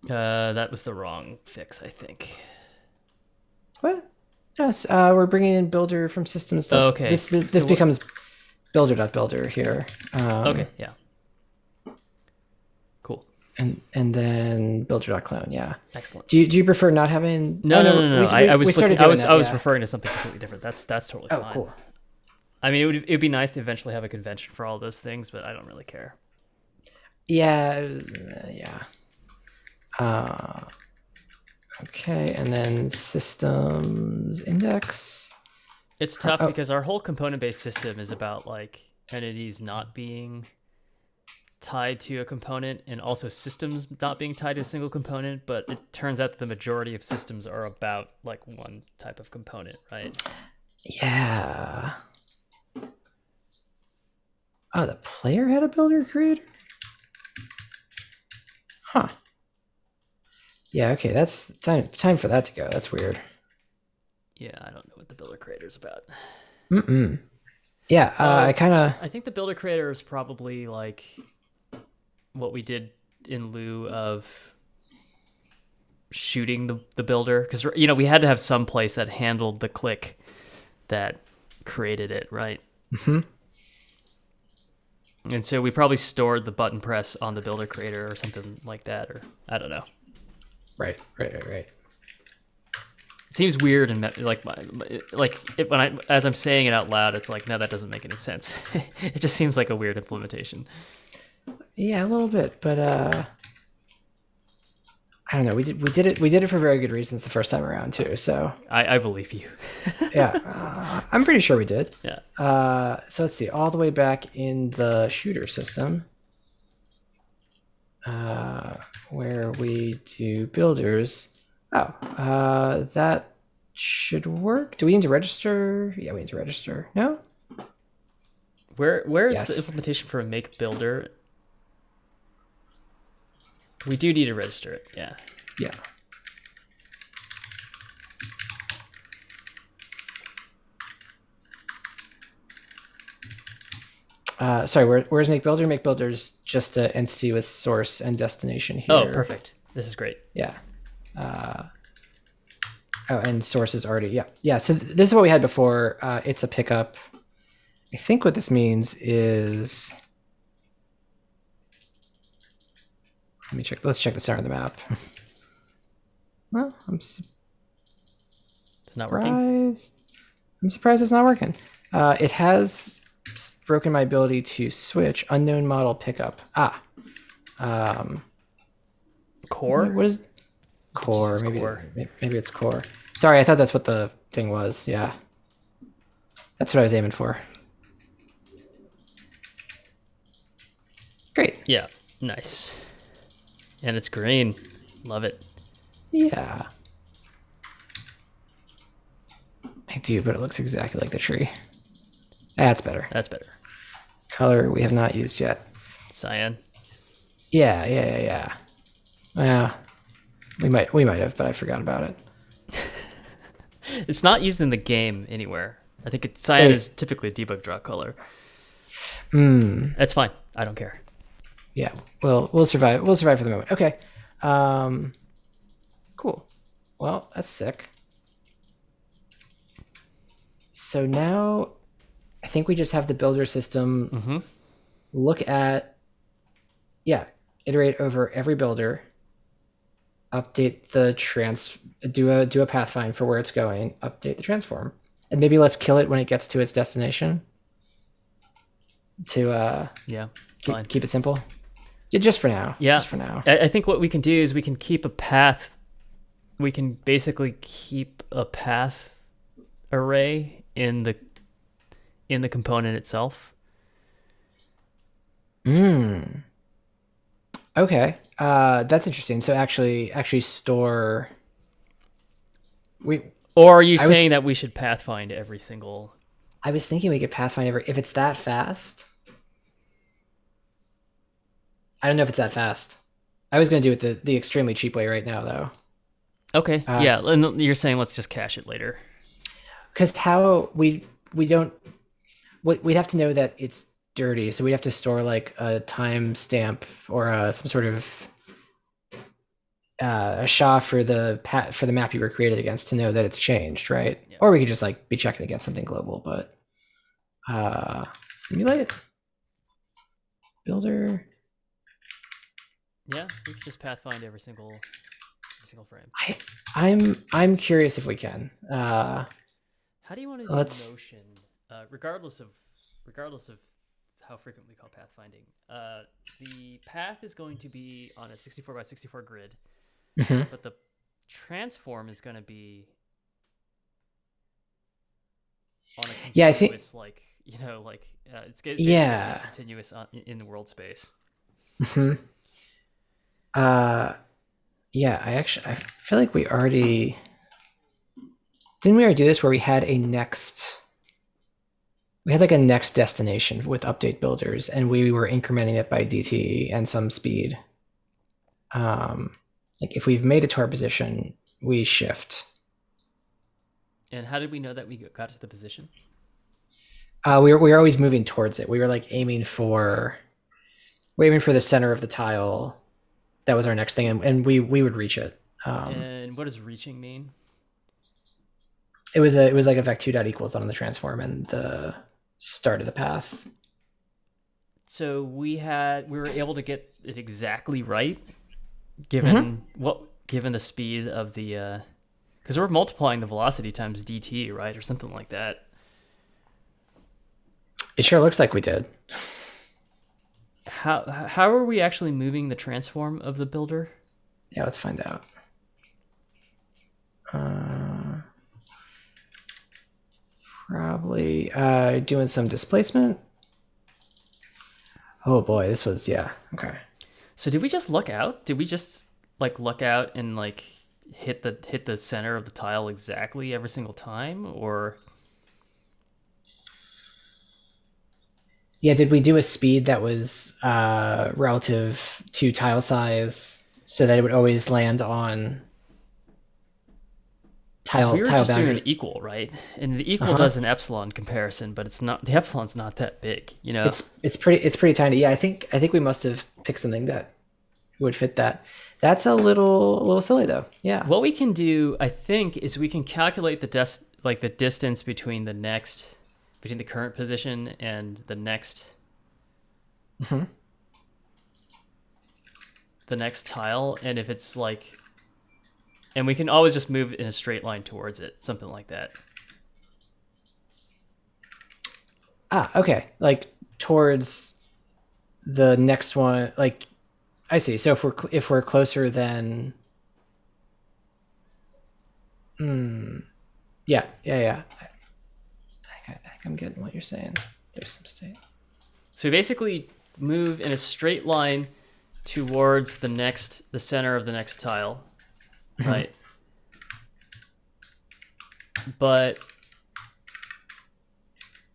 That was the wrong fix, I think. What? Yes, we're bringing in builder from systems. Oh, okay. This becomes builder.builder here. Okay, yeah. Cool. And then builder.clone, yeah. Excellent. Do you prefer not having? No. I was yeah. referring to something completely different. That's totally fine. Oh, cool. I mean, it'd be nice to eventually have a convention for all those things, but I don't really care. Yeah, yeah. Okay, and then systems index. It's tough because our whole component-based system is about like entities not being tied to a component and also systems not being tied to a single component, but it turns out that the majority of systems are about like one type of component, right? Yeah. Oh, the player had a builder creator? Huh. Yeah, okay, that's time for that to go. That's weird. Yeah, I don't know what the builder creator is about. Yeah, I think the builder creator is probably like what we did in lieu of shooting the builder, because we had to have some place that handled the click that created it, right? Mm-hmm. And so we probably stored the button press on the builder creator or something like that, or I don't know. Right. It seems weird and as I'm saying it out loud, it's like, no, that doesn't make any sense. It just seems like a weird implementation. Yeah, a little bit, but I don't know. We did it for very good reasons the first time around too. So I believe you. Yeah, I'm pretty sure we did. Yeah. So let's see. All the way back in the shooter system, where we do builders. Oh, that should work. Do we need to register? Yeah, we need to register. No. Where is Yes. the implementation for a make builder? We do need to register it. Yeah. Yeah. Sorry, where's make builder? Make builder's just an entity with source and destination here. Oh, perfect. This is great. Yeah. And source is already, yeah. So this is what we had before. It's a pickup. I think what this means is, let me check. Let's check the center of the map. Well, It's not working. I'm surprised it's not working. It has broken my ability to switch unknown model pickup. Core? What is core? Maybe core. Maybe it's core. Sorry, I thought that's what the thing was. Yeah, that's what I was aiming for. Great. Yeah, nice. And it's green. Love it. Yeah. I do, but it looks exactly like the tree. That's better. That's better. Color we have not used yet. Cyan. Yeah. Well, we might have, but I forgot about it. It's not used in the game anywhere. I think cyan is typically a debug draw color. That's fine. I don't care. Yeah, we'll survive. We'll survive for the moment. Okay. Cool. Well, that's sick. So now I think we just have the builder system look at, iterate over every builder, update the do a pathfind for where it's going, update the transform, and maybe let's kill it when it gets to its destination to keep it simple. Yeah, just for now. Yeah. Just for now. I think what we can do is we can keep a path. We can basically keep a path array in the component itself. Mm. Okay. That's interesting. So actually store. We. Or are you I was saying that we should pathfind every single? I was thinking we could pathfind every if it's that fast. I don't know if it's that fast. I was gonna do it the extremely cheap way right now though. Okay, Uh, yeah, and you're saying let's just cache it later. because how we don't we'd have to know that it's dirty, so we'd have to store like a timestamp or some sort of a SHA for for the map you were created against to know that it's changed, right? Yeah. Or we could just like be checking against something global, but simulate builder. Yeah, we could just pathfind every single frame. I'm curious if we can. How do you want to do Let's. motion, regardless of how frequent we call pathfinding? The path is going to be on a 64 by 64 grid, Mhm. but the transform is going to be on a Yeah, I think. continuous, it's basically Yeah. continuous in the world space. Hmm. Uh, yeah. I feel like we already didn't we already do this where we had a next. We had like a next destination with update builders, and we were incrementing it by DT and some speed. Like if we've made it to our position, we shift. And how did we know that we got to the position? We were always moving towards it. We were like aiming for the center of the tile. That was our next thing, and we would reach it. And what does reaching mean? It was like a vec2.equals on the transform and the start of the path. So we were able to get it exactly right, given given the speed of the, because we're multiplying the velocity times dt, right, or something like that. It sure looks like we did. How are we actually moving the transform of the builder? Yeah, let's find out. Probably doing some displacement. Oh boy, this was okay. So did we just luck out? Did we just like luck out and like hit the center of the tile exactly every single time, or? Yeah, did we do a speed that was relative to tile size so that it would always land on tile we were tile just doing boundary? an equal, right? And the equal does an epsilon comparison, but the epsilon's not that big, you know. It's pretty tiny. Yeah, I think we must have picked something that would fit that. That's a little silly though. Yeah. What we can do, I think, is we can calculate the distance between between the current position and the next the next tile, and if it's like, and we can always just move in a straight line towards it, something like that. Okay. Like towards the next one. Like I see. So if we're closer than. Yeah. I think I'm getting what you're saying. There's some state. So we basically move in a straight line towards the center of the next tile, right? But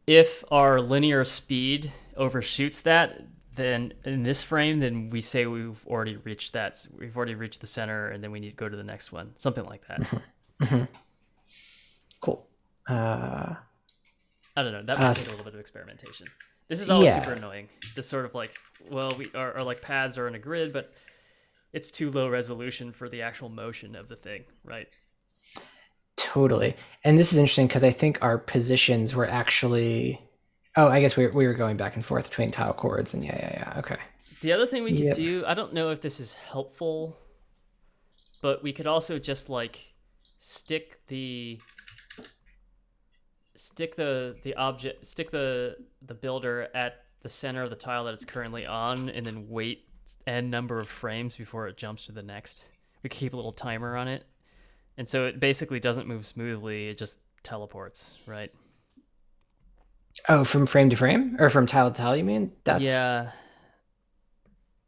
if our linear speed overshoots that, then in this frame, then we say we've already reached that. We've already reached the center, and then we need to go to the next one, something like that. Cool. I don't know. That might take a little bit of experimentation. This is always super annoying. This sort of like, well, our like paths are in a grid, but it's too low resolution for the actual motion of the thing, right? Totally. And this is interesting because I think our positions were actually. Oh, I guess we were going back and forth between tile chords and yeah. Okay. The other thing we could do, I don't know if this is helpful, but we could also just like stick the builder at the center of the tile that it's currently on, and then wait n number of frames before it jumps to the next. We could keep a little timer on it, and so it basically doesn't move smoothly. It just teleports, right? Oh, from frame to frame, or from tile to tile? You mean? That's Yeah.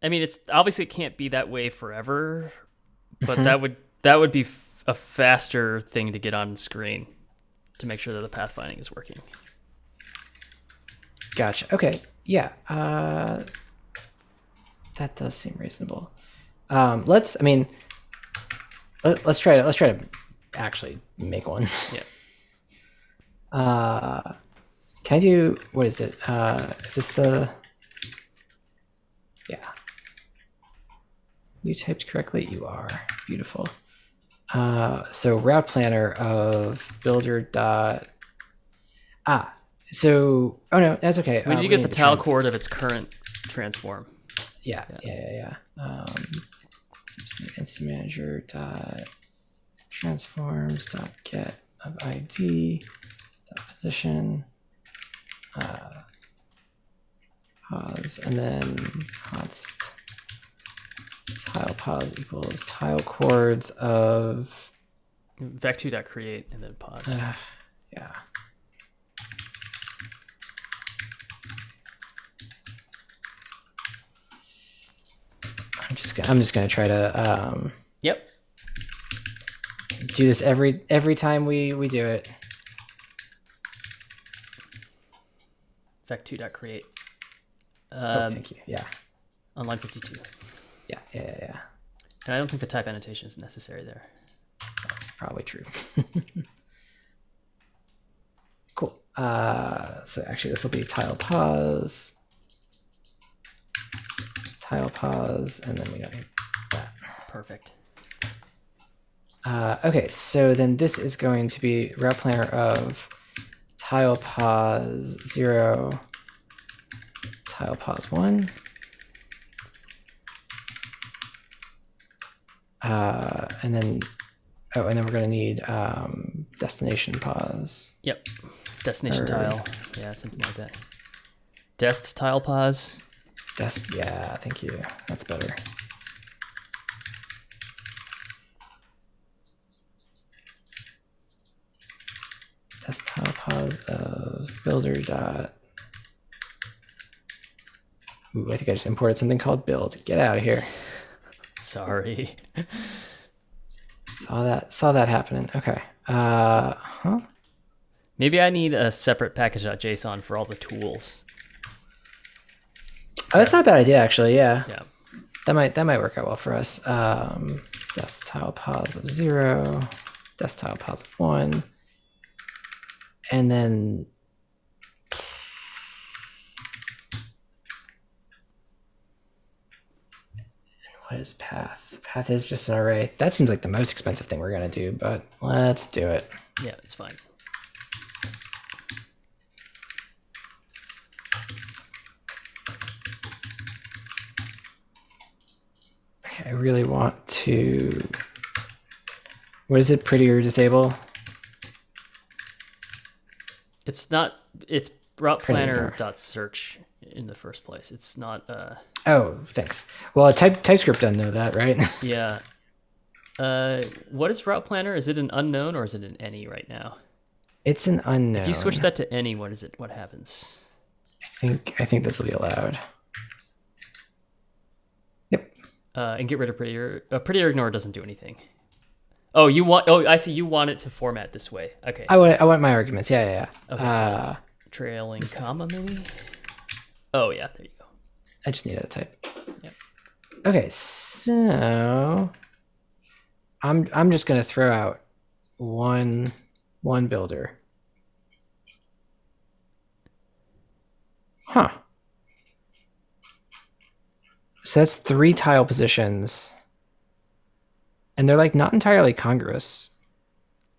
I mean, it's obviously it can't be that way forever, but that would be a faster thing to get on screen to make sure that the pathfinding is working. Gotcha. Okay. Yeah. That does seem reasonable. Let's try to actually make one. Yeah. Can I do, what is it? Is this the, yeah. You typed correctly. You are beautiful. So route planner of builder dot. So, oh no, that's okay. We need to get the tile cord of its current transform. Yeah. Instant manager dot transforms dot get of ID dot position pause, and then const tile pause equals tile chords of vec2.create and then pause. Yeah. I'm just gonna try to Yep. do this every time we do it. vec2.create. Thank you. Yeah. On line 52. Yeah. And I don't think the type annotation is necessary there. That's probably true. Cool. So actually this will be tile pause, and then we don't need that. Perfect. Okay, so then this is going to be route planner of tile pause 0, tile pause 1. And then we're going to need destination pause. Yep. Destination tile. Yeah, something like that. Dest tile pause. Yeah, thank you. That's better. Dest tile pause of builder dot. Ooh, I think I just imported something called build. Get out of here. Sorry. Saw that happening. Okay. Maybe I need a separate package.json for all the tools. Oh, that's not a bad idea, actually. Yeah. Yeah. That might work out well for us. Dest tile pause of 0, dest tile pause of 1, and then what is path? Path is just an array. That seems like the most expensive thing we're gonna do, but let's do it. Yeah, it's fine. Okay, I really want to. What is it? Pretty or disable? It's not. It's route planner.search in the first place. It's not. Oh, thanks. Well, TypeScript doesn't know that, right? Yeah. What is route planner? Is it an unknown or is it an any right now? It's an unknown. If you switch that to any, what is it? What happens? I think this will be allowed. Yep. And get rid of prettier. Prettier ignore doesn't do anything. Oh, you want? Oh, I see. You want it to format this way. Okay. I want my arguments. Yeah. Okay. Trailing comma maybe. Oh yeah, there you go. I just needed a type. Yep. Okay, so I'm just gonna throw out one builder. Huh. So that's 3 tile positions. And they're like not entirely congruous.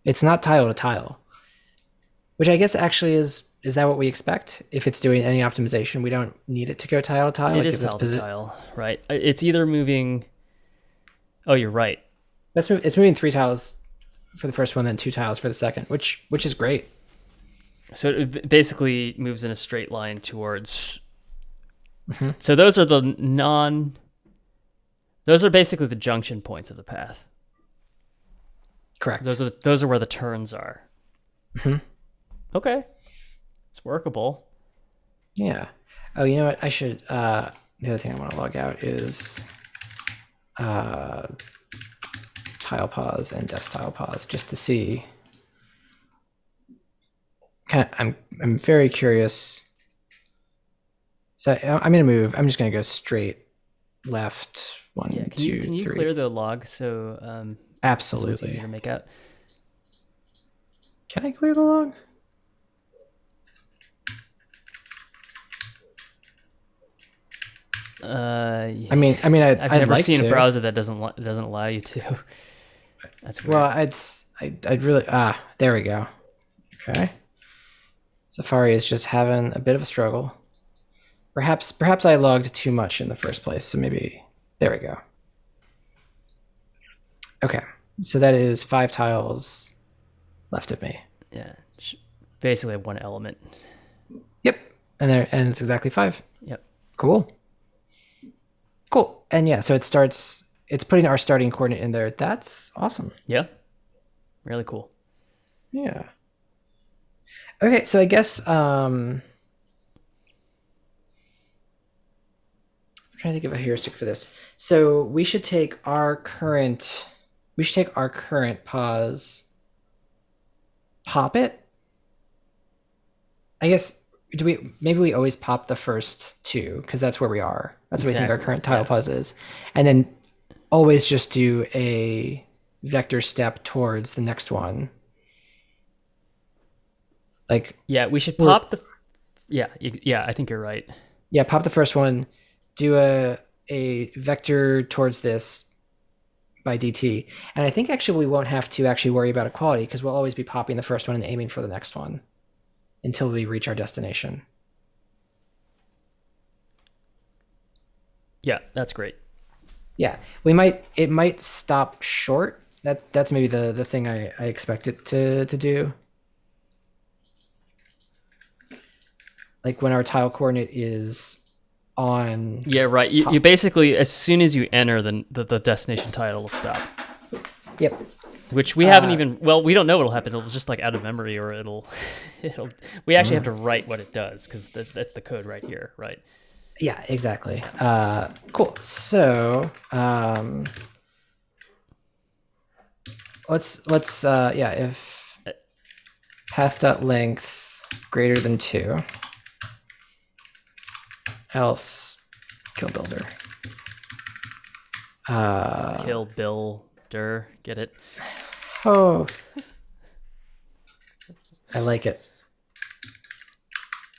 It's not tile to tile. Which I guess actually is that what we expect? If it's doing any optimization, we don't need it to go tile to tile. It is tile to tile, right? It's either moving. Oh, you're right. It's moving 3 tiles for the first one, then 2 tiles for the second, which is great. So it basically moves in a straight line towards. Mm-hmm. So those are Those are basically the junction points of the path. Correct. Those are where the turns are. Mhm. Okay, it's workable. Yeah. Oh, you know what? I should. The other thing I want to log out is uh, tile pause and desk tile pause just to see. Kind of, I'm very curious. So I'm gonna move. I'm just gonna go straight left. Yeah, One, can two, you three. clear the log so this one's Absolutely. easier to make out? Can I clear the log? I mean, I've I'd never like seen a to. browser that doesn't allow you to. That's weird. Well, I'd really there we go. Okay. Safari is just having a bit of a struggle. Perhaps I logged too much in the first place, so maybe there we go. Okay. So that is 5 tiles left of me. Yeah, basically one element. Yep. And it's exactly 5. Yep. Cool. And yeah, so it's putting our starting coordinate in there. That's awesome. Yeah. Really cool. Yeah. Okay, so I guess I'm trying to think of a heuristic for this. So we should take our current pause, pop it. I guess maybe we always pop the first 2 because that's where we are. That's what we think our current tile pause is, and then always just do a vector step towards the next one. Like we should pop the. Yeah, I think you're right. Yeah, pop the first one, do a vector towards this by dt, and I think actually we won't have to actually worry about equality because we'll always be popping the first one and aiming for the next one until we reach our destination. Yeah, that's great. Yeah, it might stop short. That's maybe the thing I expect it to do. Like when our tile coordinate is on. Yeah, right. You basically, as soon as you enter, the destination title will stop. Yep. Which we haven't even. Well, we don't know what'll happen. It'll just like out of memory, or it'll. We actually have to write what it does because that's the code right here, right? Yeah, exactly. Cool. So let's if path.length greater than 2, else kill builder. Kill builder. Get it? Oh, I like it.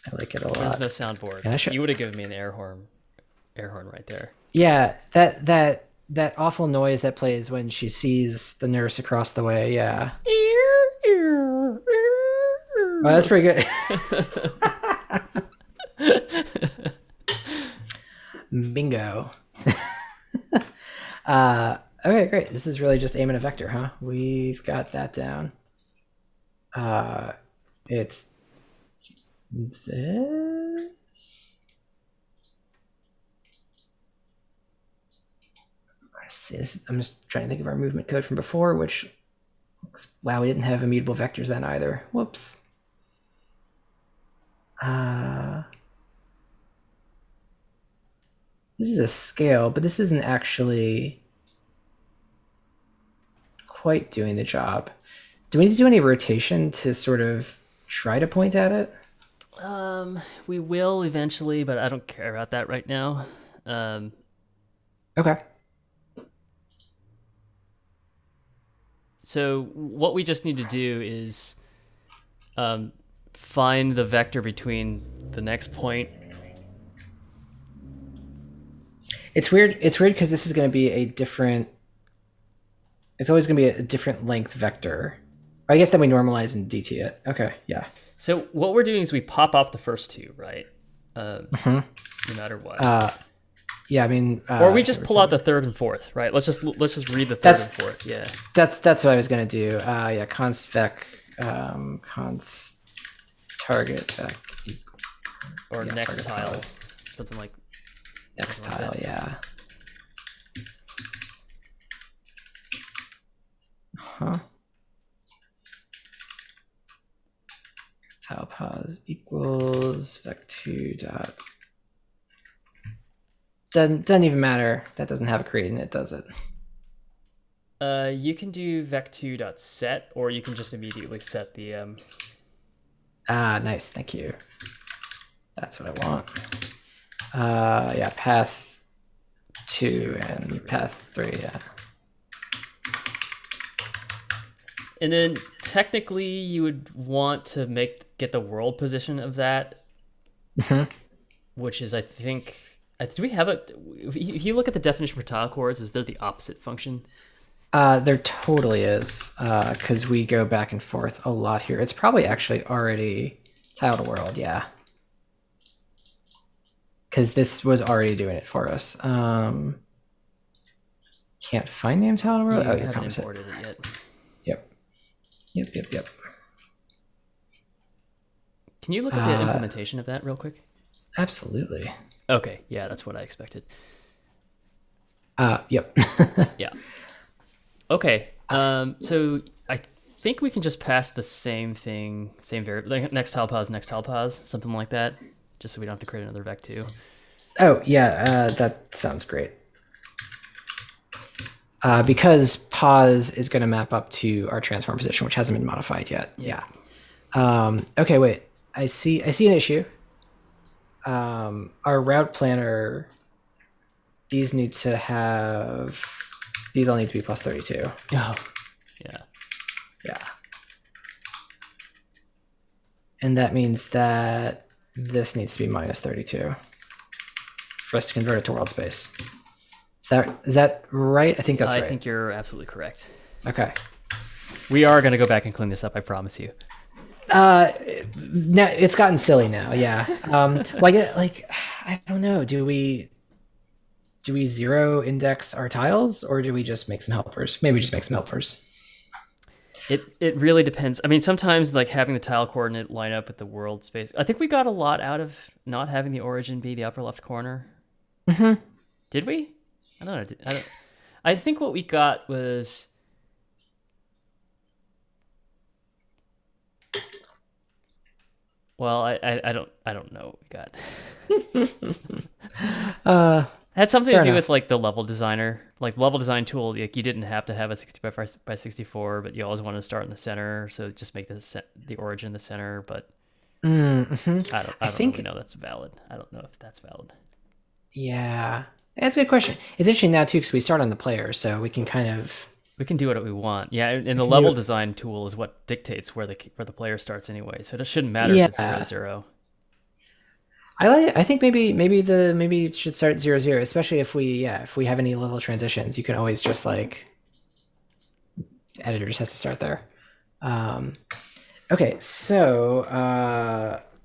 I like it a lot. There's no soundboard. You would have given me an air horn right there. Yeah, that awful noise that plays when she sees the nurse across the way. Yeah. Oh, that's pretty good. Bingo. Okay, great. This is really just aiming a vector, huh? We've got that down. It's this. Let's see. I'm just trying to think of our movement code from before, which looks, wow, we didn't have immutable vectors then either. Whoops. This is a scale, but this isn't actually quite doing the job. Do we need to do any rotation to sort of try to point at it? We will eventually, but I don't care about that right now. Okay. So what we just need to do is find the vector between the next point. It's weird because this is going to be a different. It's always going to be a different length vector. I guess then we normalize and dt it. Okay, yeah. So what we're doing is we pop off the first 2, right? No matter what. Yeah, I mean. Or we just pull out the 3rd and 4th, right? Let's just read the 3rd and 4th. Yeah. That's what I was going to do. Yeah, const vec, const target vec. Or next tiles, something like. Next tile, yeah. Huh. pause equals vec2 dot. Doesn't even matter. That doesn't have a create in it, does it? You can do vec2.set, or you can just immediately set the. Nice. Thank you. That's what I want. Yeah, path 2 and path 3. Yeah. And then technically, you would want to get the world position of that, which is, I think. Do we have it? If you look at the definition for tile coords, is there the opposite function? There totally is, because we go back and forth a lot here. It's probably actually already tile to world, yeah. Because this was already doing it for us. Can't find name tile to world? You oh, you haven't imported it yet. Yep. Can you look at the implementation of that real quick? Absolutely. Okay, yeah, that's what I expected. Yep. Yeah. Okay, so I think we can just pass the same thing, same variable, like next tile pause, something like that, just so we don't have to create another vec2. Oh, yeah, that sounds great. Because pause is going to map up to our transform position, which hasn't been modified yet. Yeah. Okay, wait. I see an issue. Our route planner, these all need to be plus 32. Oh, yeah. Yeah. And that means that this needs to be minus 32 for us to convert it to world space. Is that right? I think that's right. I think you're absolutely correct. Okay. We are going to go back and clean this up, I promise you. Now it's gotten silly now. Yeah. I don't know. Do we zero index our tiles, or do we just make some helpers? Maybe just make some helpers. It really depends. I mean, sometimes like having the tile coordinate line up with the world space. I think we got a lot out of not having the origin be the upper left corner. Mm-hmm. Did we? I don't know. I think what we got was. Well, I don't know what we got. Had something to do with like the level designer, like level design tool. Like you didn't have to have a 60 by 64, but you always wanted to start in the center, so just make the origin the center. But I don't really know that's valid. I don't know if that's valid. Yeah, that's a good question. It's interesting now too because we start on the player, so we can do what we want. Yeah, and the level design tool is what dictates where the player starts anyway. So it shouldn't matter if it's 0-0. I think maybe it should start 0-0, especially if we have any level transitions. You can always just like editor just has to start there. Okay, so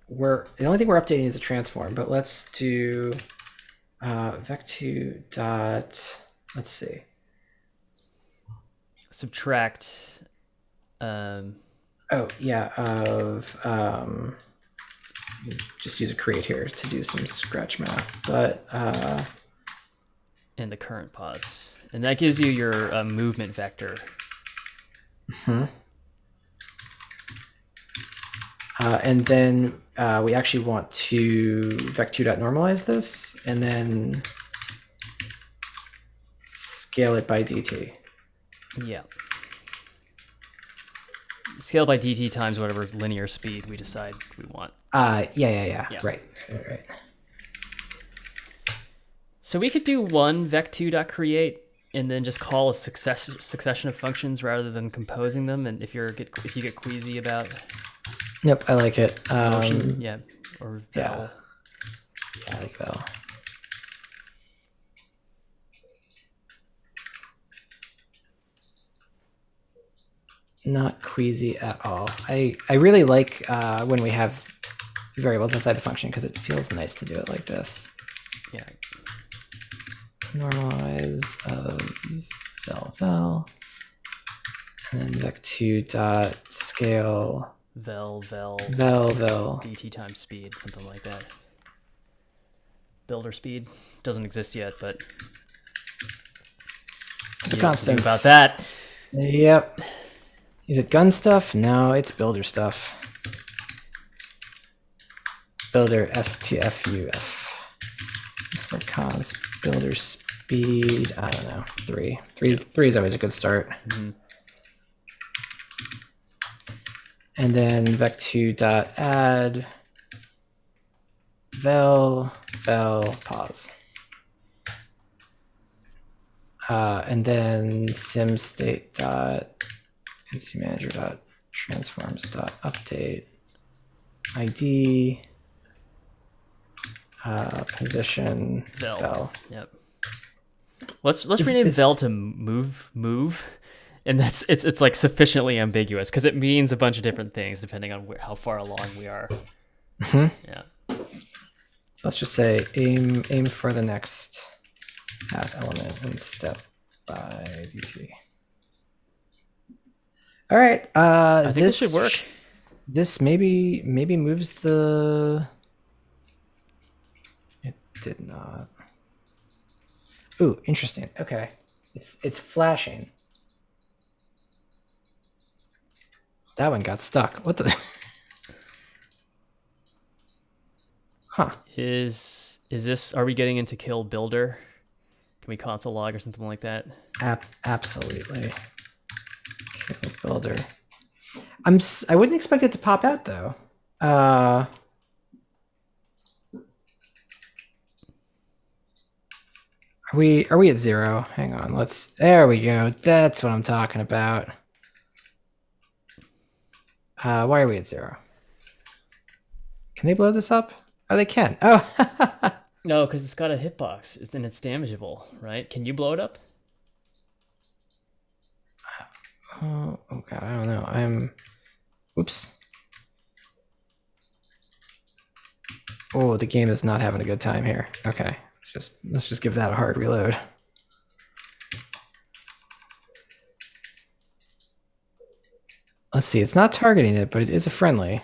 the only thing we're updating is a transform, but let's do vec2 dot. Let's see. Subtract. Just use a create here to do some scratch math, but in the current pause, and that gives you your movement vector. And then we actually want to vec2.normalize this and then scale it by dt. Yeah. Scale by dt times whatever linear speed we decide we want. Yeah. Right. So we could do one vec2.create and then just call a succession of functions rather than composing them. And if you get queasy about. Nope, I like it. Motion, or vel. Yeah, I like vel. Not queasy at all. I really like when we have variables inside the function because it feels nice to do it like this. Yeah. Normalize vel, and then vec2 dot scale vel dt times speed, something like that. Builder speed doesn't exist yet, but the constants about that. Yep. Is it gun stuff? No, it's builder stuff. builder STFUF. Export cons, builder speed, I don't know, 3. Three is always a good start. And then vec2.add vel pause. And then simstate dot entity manager dot transforms dot update ID position vel. Yep. Let's rename vel to move, and it's like sufficiently ambiguous because it means a bunch of different things depending on how far along we are. Yeah. So let's just say aim for the next path element and step by dt. All right. I think this should work. This maybe moves the. It did not. Ooh, interesting. Okay, it's flashing. That one got stuck. What the? Huh. Is this? Are we getting into kill builder? Can we console log or something like that? Absolutely. Kill builder. I wouldn't expect it to pop out though. Are we at 0? Hang on. There we go. That's what I'm talking about. Why are we at 0? Can they blow this up? Oh, they can. Oh. No, because it's got a hitbox and it's damageable, right? Can you blow it up? Oh god, I don't know. Oops. Oh, the game is not having a good time here. Okay, let's just give that a hard reload. Let's see. It's not targeting it, but it is a friendly.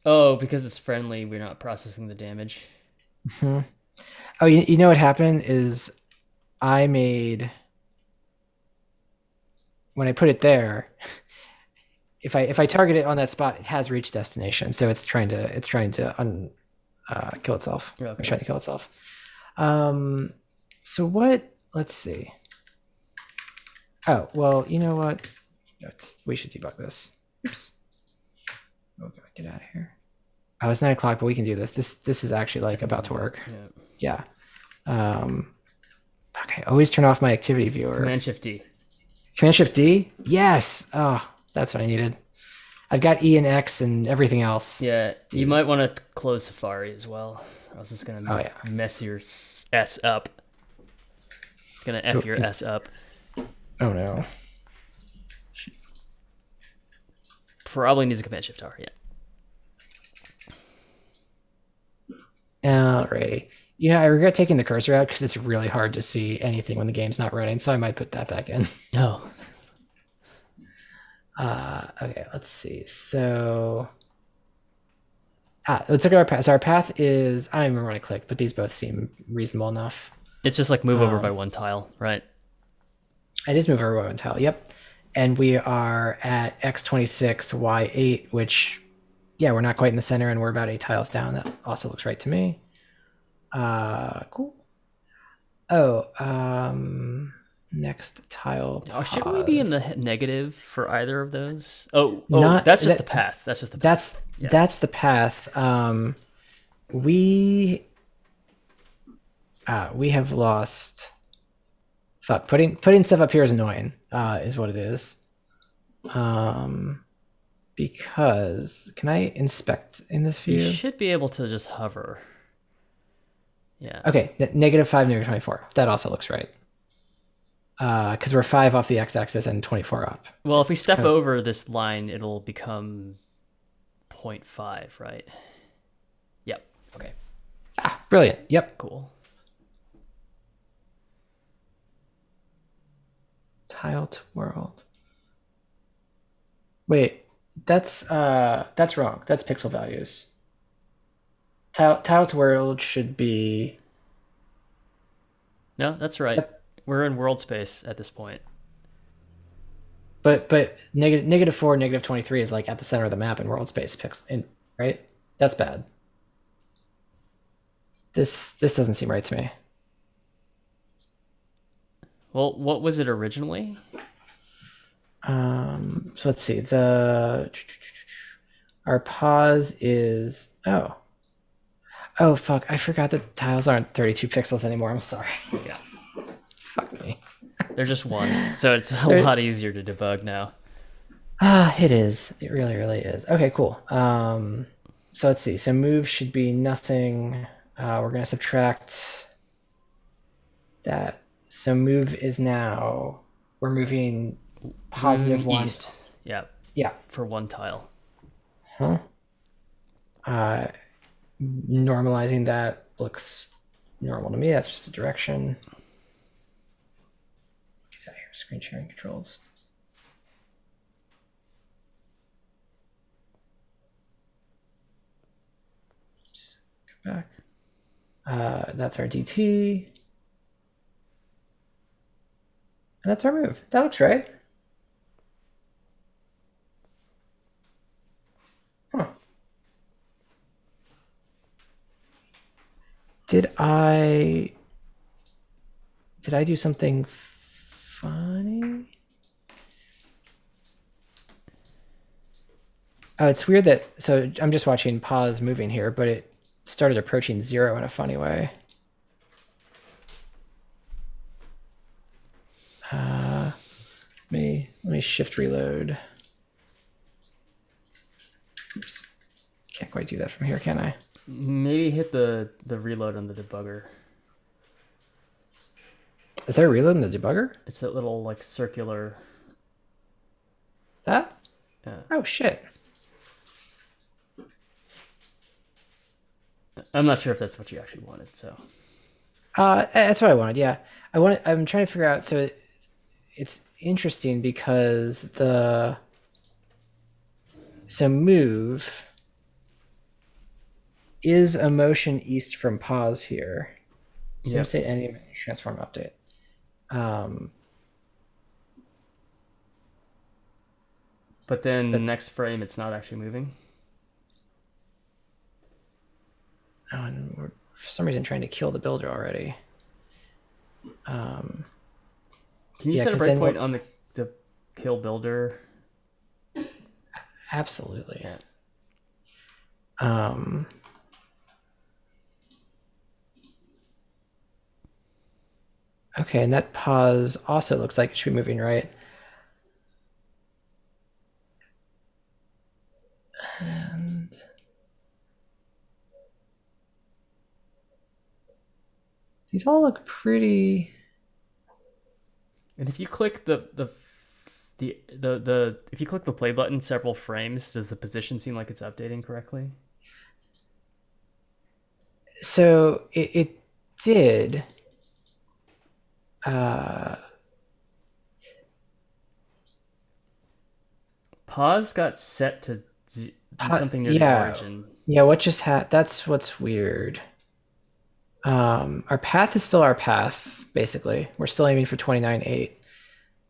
Oh, because it's friendly, we're not processing the damage. Mm-hmm. Oh, you know what happened is when I put it there, if I target it on that spot, it has reached destination, so it's trying to kill itself. Okay. It's trying to kill itself. So what? Let's see. Oh well, you know what? We should debug this. Oops. Okay, get out of here. Oh, it's 9 o'clock, but we can do this. This is actually like about to work. Yeah. Okay, always turn off my activity viewer. Command Shift D. Command Shift D? Yes. Oh, that's what I needed. I've got E and X and everything else. Yeah, D. You might want to close Safari as well, or else it's gonna mess your S up. It's gonna F your S up. Oh no. Probably needs a Command Shift R. Yeah. Alrighty. I regret taking the cursor out because it's really hard to see anything when the game's not running, so I might put that back in. Oh. Okay, let's see. So, let's look at our path. So our path is, I don't even remember what I clicked, but these both seem reasonable enough. It's just like move over by one tile, right? It is move over by one tile, yep. And we are at X26, Y8, which, yeah, we're not quite in the center, and we're about 8 tiles down. That also looks right to me. Cool. Oh, next tile. Oh, shouldn't we be in the negative for either of those? That's just the path. That's just the path. That's the path. We have lost. Fuck, putting stuff up here is annoying. Is what it is. Because can I inspect in this view? You should be able to just hover. Yeah. Okay, -5, -24. That also looks right. Because we're 5 off the x-axis and 24 up. Well, if we step over this line, it'll become 0.5, right? Yep. Okay. Brilliant. Yep. Cool. Tile to world. Wait, that's wrong. That's pixel values. Tile to world should be. No, that's right. We're in world space at this point. But -4, -23 is like at the center of the map in world space right? That's bad. This doesn't seem right to me. Well, what was it originally? So let's see. The our pause is oh fuck! I forgot that the tiles aren't 32 pixels anymore. I'm sorry. Yeah, Fuck me. they're just one, so it's a They're- lot easier to debug now. It is. It really, really is. Okay, cool. So let's see. So move should be nothing. We're gonna subtract that. So move is now we're moving positive one. East. Yeah, Yeah. for one tile. Huh? Normalizing that looks normal to me. That's just a direction. Get out of here. Screen sharing controls. Oops. Go back. That's our DT. And that's our move. That looks right. Huh. Did I do something funny? Oh, it's weird that so I'm just watching pause moving here, but it started approaching 0 in a funny way. Let me shift reload. Oops. Can't quite do that from here, can I? Maybe hit the reload on the debugger. Is there a reload in the debugger? It's that little like circular. That? Yeah. Oh shit. I'm not sure if that's what you actually wanted. So That's what I wanted. Yeah, I'm trying to figure out. So it's interesting because move is a motion east from pause here. Sim Yep. state any transform update. but then next frame, it's not actually moving. And we're for some reason trying to kill the builder already. Can you Yeah, set a 'cause then breakpoint on the kill builder? Absolutely. Yeah. Okay, and that pause also looks like it should be moving right. And these all look pretty. And if you click the if you click the play button several frames, does the position seem like it's updating correctly? So it did. Pause got set to something near the Yeah. origin. Yeah, what just that's what's weird. Our path is still our path, basically. We're still aiming for 29.8.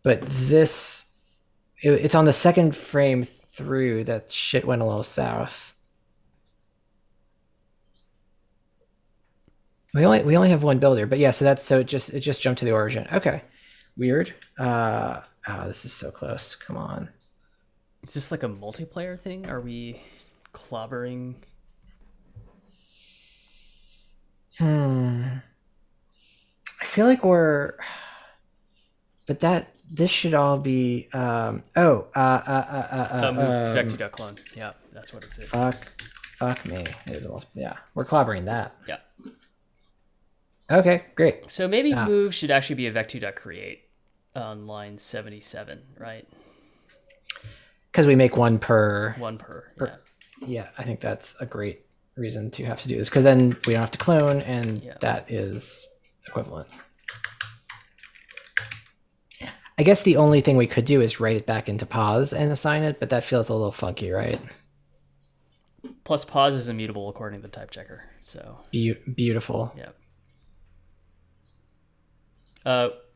But it's on the second frame through that shit went a little south. We only have one builder, but yeah, so it just jumped to the origin. Okay. Weird. Oh, this is so close. Come on. It's just like a multiplayer thing. Are we clobbering? I feel like but this should all be Move vec2.clone. Yeah, that's what it's. Fuck me. It is almost, yeah. We're clobbering that. Yeah. Okay, great. So maybe move should actually be a vec2.create on line 77, right? Because we make one per. One per. Yeah. Yeah, I think that's a great reason to have to do this because then we don't have to clone, and that is equivalent. I guess the only thing we could do is write it back into pause and assign it, but that feels a little funky, right? Plus, pause is immutable according to the type checker. So beautiful. Yeah.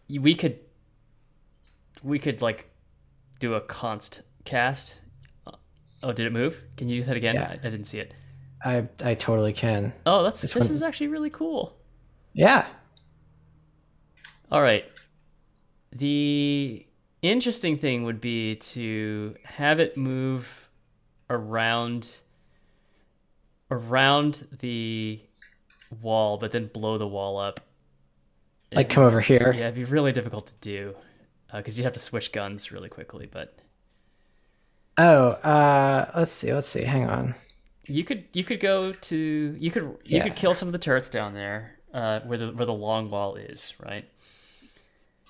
We could like do a const cast. Oh, did it move? Can you do that again? Yeah. I didn't see it. I totally can. Oh, This this one, is actually really cool. yeah. All right. The interesting thing would be to have it move around the wall, but then blow the wall up. Like come over here. Yeah, it'd be really difficult to do because you'd have to switch guns really quickly. But Oh, let's see. Hang on. you could go to you could kill some of the turrets down there where the long wall is, right?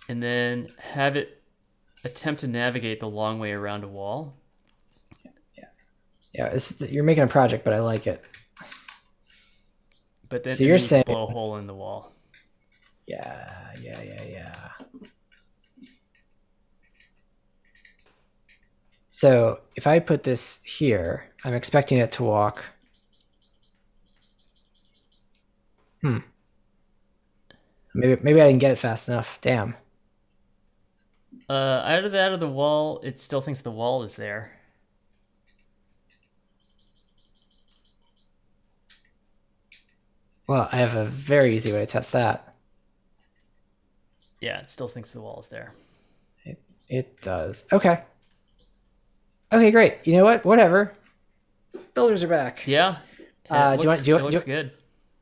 And then have it attempt to navigate the long way around a wall. Yeah, you're making a project, but I like it. But then So you're saying blow a hole in the wall. Yeah. So if I put this here, I'm expecting it to walk. Maybe I didn't get it fast enough. Damn. Out of the wall, it still thinks the wall is there. Well, I have a very easy way to test that. Yeah, it still thinks the wall is there. It does. Okay. Okay, great. You know what? Whatever. Builders are back. Yeah. It looks good.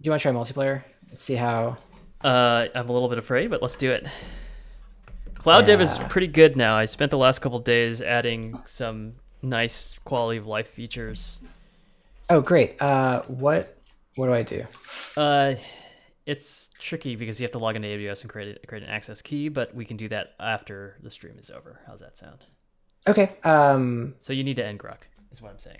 Do you want to try multiplayer? Let's see how. I'm a little bit afraid, but let's do it. Cloud Dev is pretty good now. I spent the last couple of days adding some nice quality of life features. Oh, great. What do I do? It's tricky because you have to log into AWS and create an access key, but we can do that after the stream is over. How's that sound? Okay. So you need to ngrok, is what I'm saying.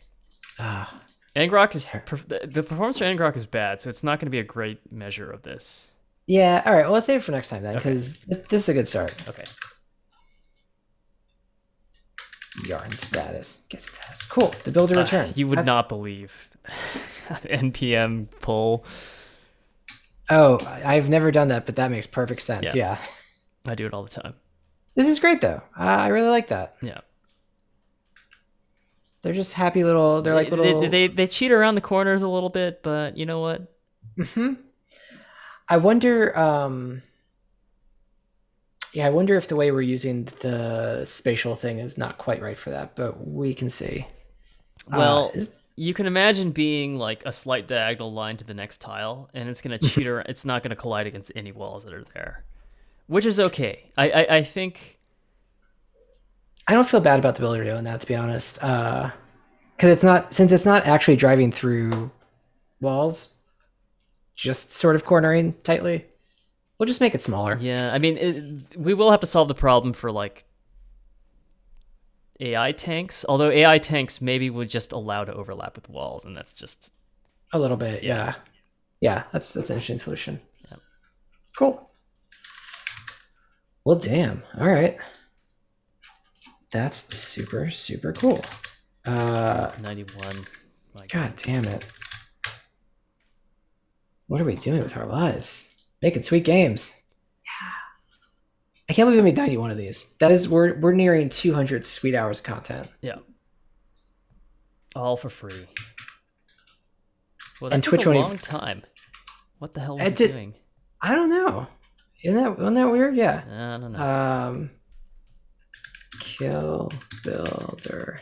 Ah. Ngrok is the performance for ngrok is bad, so it's not going to be a great measure of this. Yeah. All right. Well, let's save it for next time then, because this is a good start. Okay. Yarn status. Get status. Cool. The builder returns. You would not believe npm pull. Oh, I've never done that, but that makes perfect sense. Yeah. I do it all the time. This is great though. I really like that. Yeah. They're just happy little. They're like little. They cheat around the corners a little bit, but you know what? I wonder. Yeah, I wonder if the way we're using the spatial thing is not quite right for that, but we can see. Well, you can imagine being like a slight diagonal line to the next tile, and it's going to cheat around. It's not going to collide against any walls that are there, which is okay. I think. I don't feel bad about the builder doing that, to be honest, because it's not actually driving through walls, just sort of cornering tightly. We'll just make it smaller. Yeah, I mean, we will have to solve the problem for like AI tanks. Although AI tanks maybe would just allow to overlap with walls, and that's just a little bit. Yeah. That's an interesting solution. Yeah. Cool. Well, damn. All right. That's super, super cool. 91. My God damn it. What are we doing with our lives? Making sweet games. Yeah. I can't believe we made 91 of these. That is, we're nearing 200 sweet hours of content. Yeah. All for free. Well, that and took Twitch a long time. What the hell was it doing? I don't know. Wasn't that weird? Yeah. I don't know. Kill builder.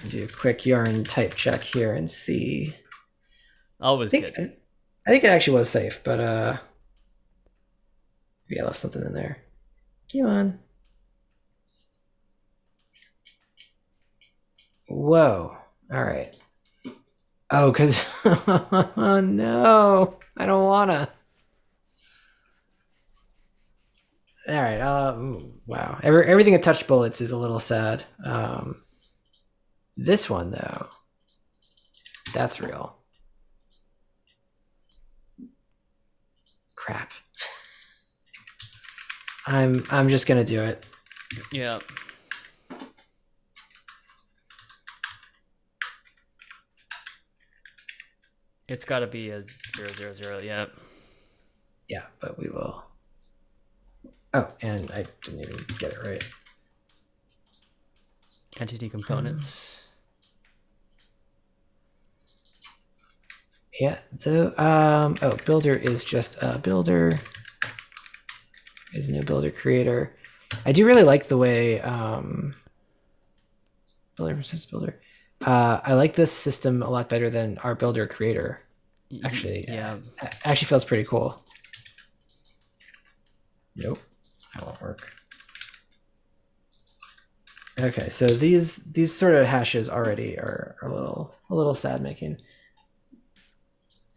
Do a quick yarn type check here and see. Always good. I think it actually was safe, but maybe I left something in there. Come on. Whoa. All right. Oh, because oh no, I don't wanna. All right. Ooh, wow. Everything that touched bullets is a little sad. This one though, that's real. Crap. I'm just gonna do it. Yeah. It's got to be a 000. Yeah. Yeah, but we will. Oh, and I didn't even get it right. Entity components. Yeah. Builder is just a builder. Is no builder creator. I do really like the way builder versus builder. I like this system a lot better than our builder creator. Actually, Yeah. actually feels pretty cool. Nope, that won't work. Okay, so these sort of hashes already are a little sad making.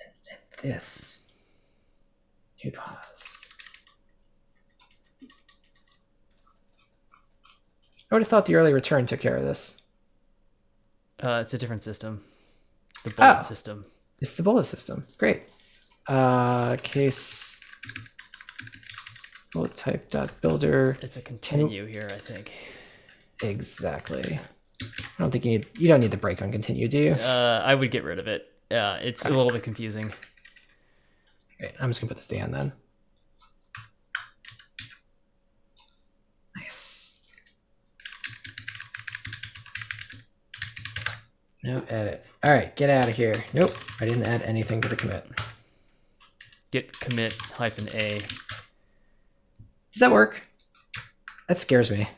And this new pause. I would have thought the early return took care of this. It's a different system. The bullet system. It's the bullet system. Great. Case bullet type dot builder. It's a continue here, I think. Exactly. I don't think you don't need the break on continue, do you? I would get rid of it. It's a little bit confusing. Great. I'm just gonna put this down then. Nice. No edit. All right, get out of here. Nope, I didn't add anything to the commit. Git commit -a. Does that work? That scares me.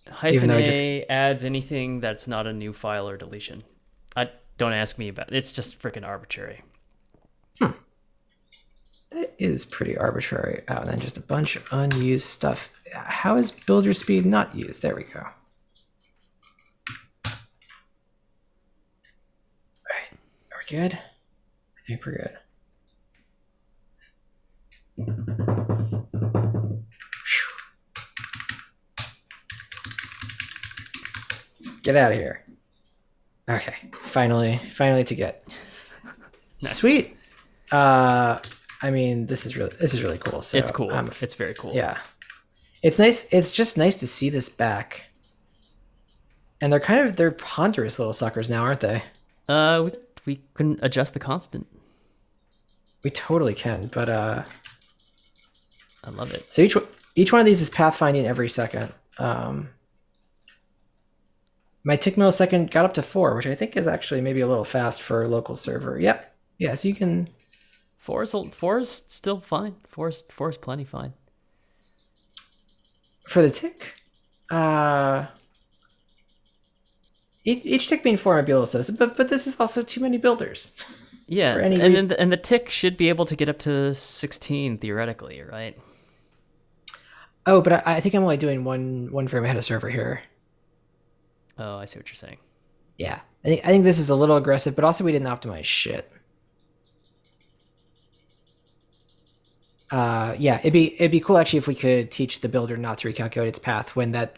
-a adds anything that's not a new file or deletion. Don't ask me about it. It's just freaking arbitrary. That is pretty arbitrary. Oh, and then just a bunch of unused stuff. How is builder speed not used? There we go. All right, are we good? I think we're good. Get out of here. Okay, finally to get. Nice. Sweet. I mean, this is really cool. So it's cool. It's very cool. Yeah, it's nice. It's just nice to see this back. And they're ponderous little suckers now, aren't they? We can adjust the constant. We totally can, but I love it. So each one of these is pathfinding every second. My tick millisecond got up to 4, which I think is actually maybe a little fast for a local server. Yep. Yeah, so you can. 4 is still fine. 4 is plenty fine. For the tick, each tick being 4 might be a little slow, but this is also too many builders. Yeah, and the tick should be able to get up to 16 theoretically, right? Oh, but I think I'm only doing one frame ahead of server here. Oh, I see what you're saying. Yeah, I think this is a little aggressive, but also we didn't optimize shit. Yeah, it'd be cool actually if we could teach the builder not to recalculate its path when that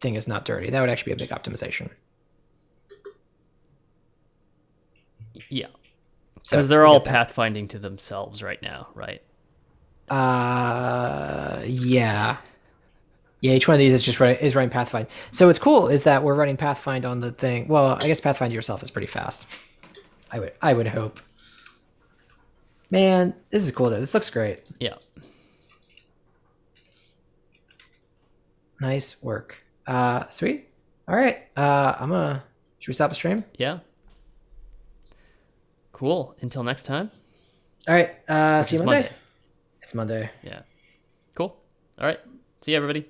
thing is not dirty. That would actually be a big optimization. Yeah, because they're all pathfinding to themselves right now, right? Yeah. Yeah, each one of these is just running Pathfind. So what's cool is that we're running Pathfind on the thing. Well, I guess Pathfind yourself is pretty fast. I would hope. Man, this is cool though. This looks great. Yeah. Nice work. Sweet. All right. Should we stop the stream? Yeah. Cool. Until next time. All right. See you Monday. It's Monday. Yeah. Cool. All right. See you, everybody.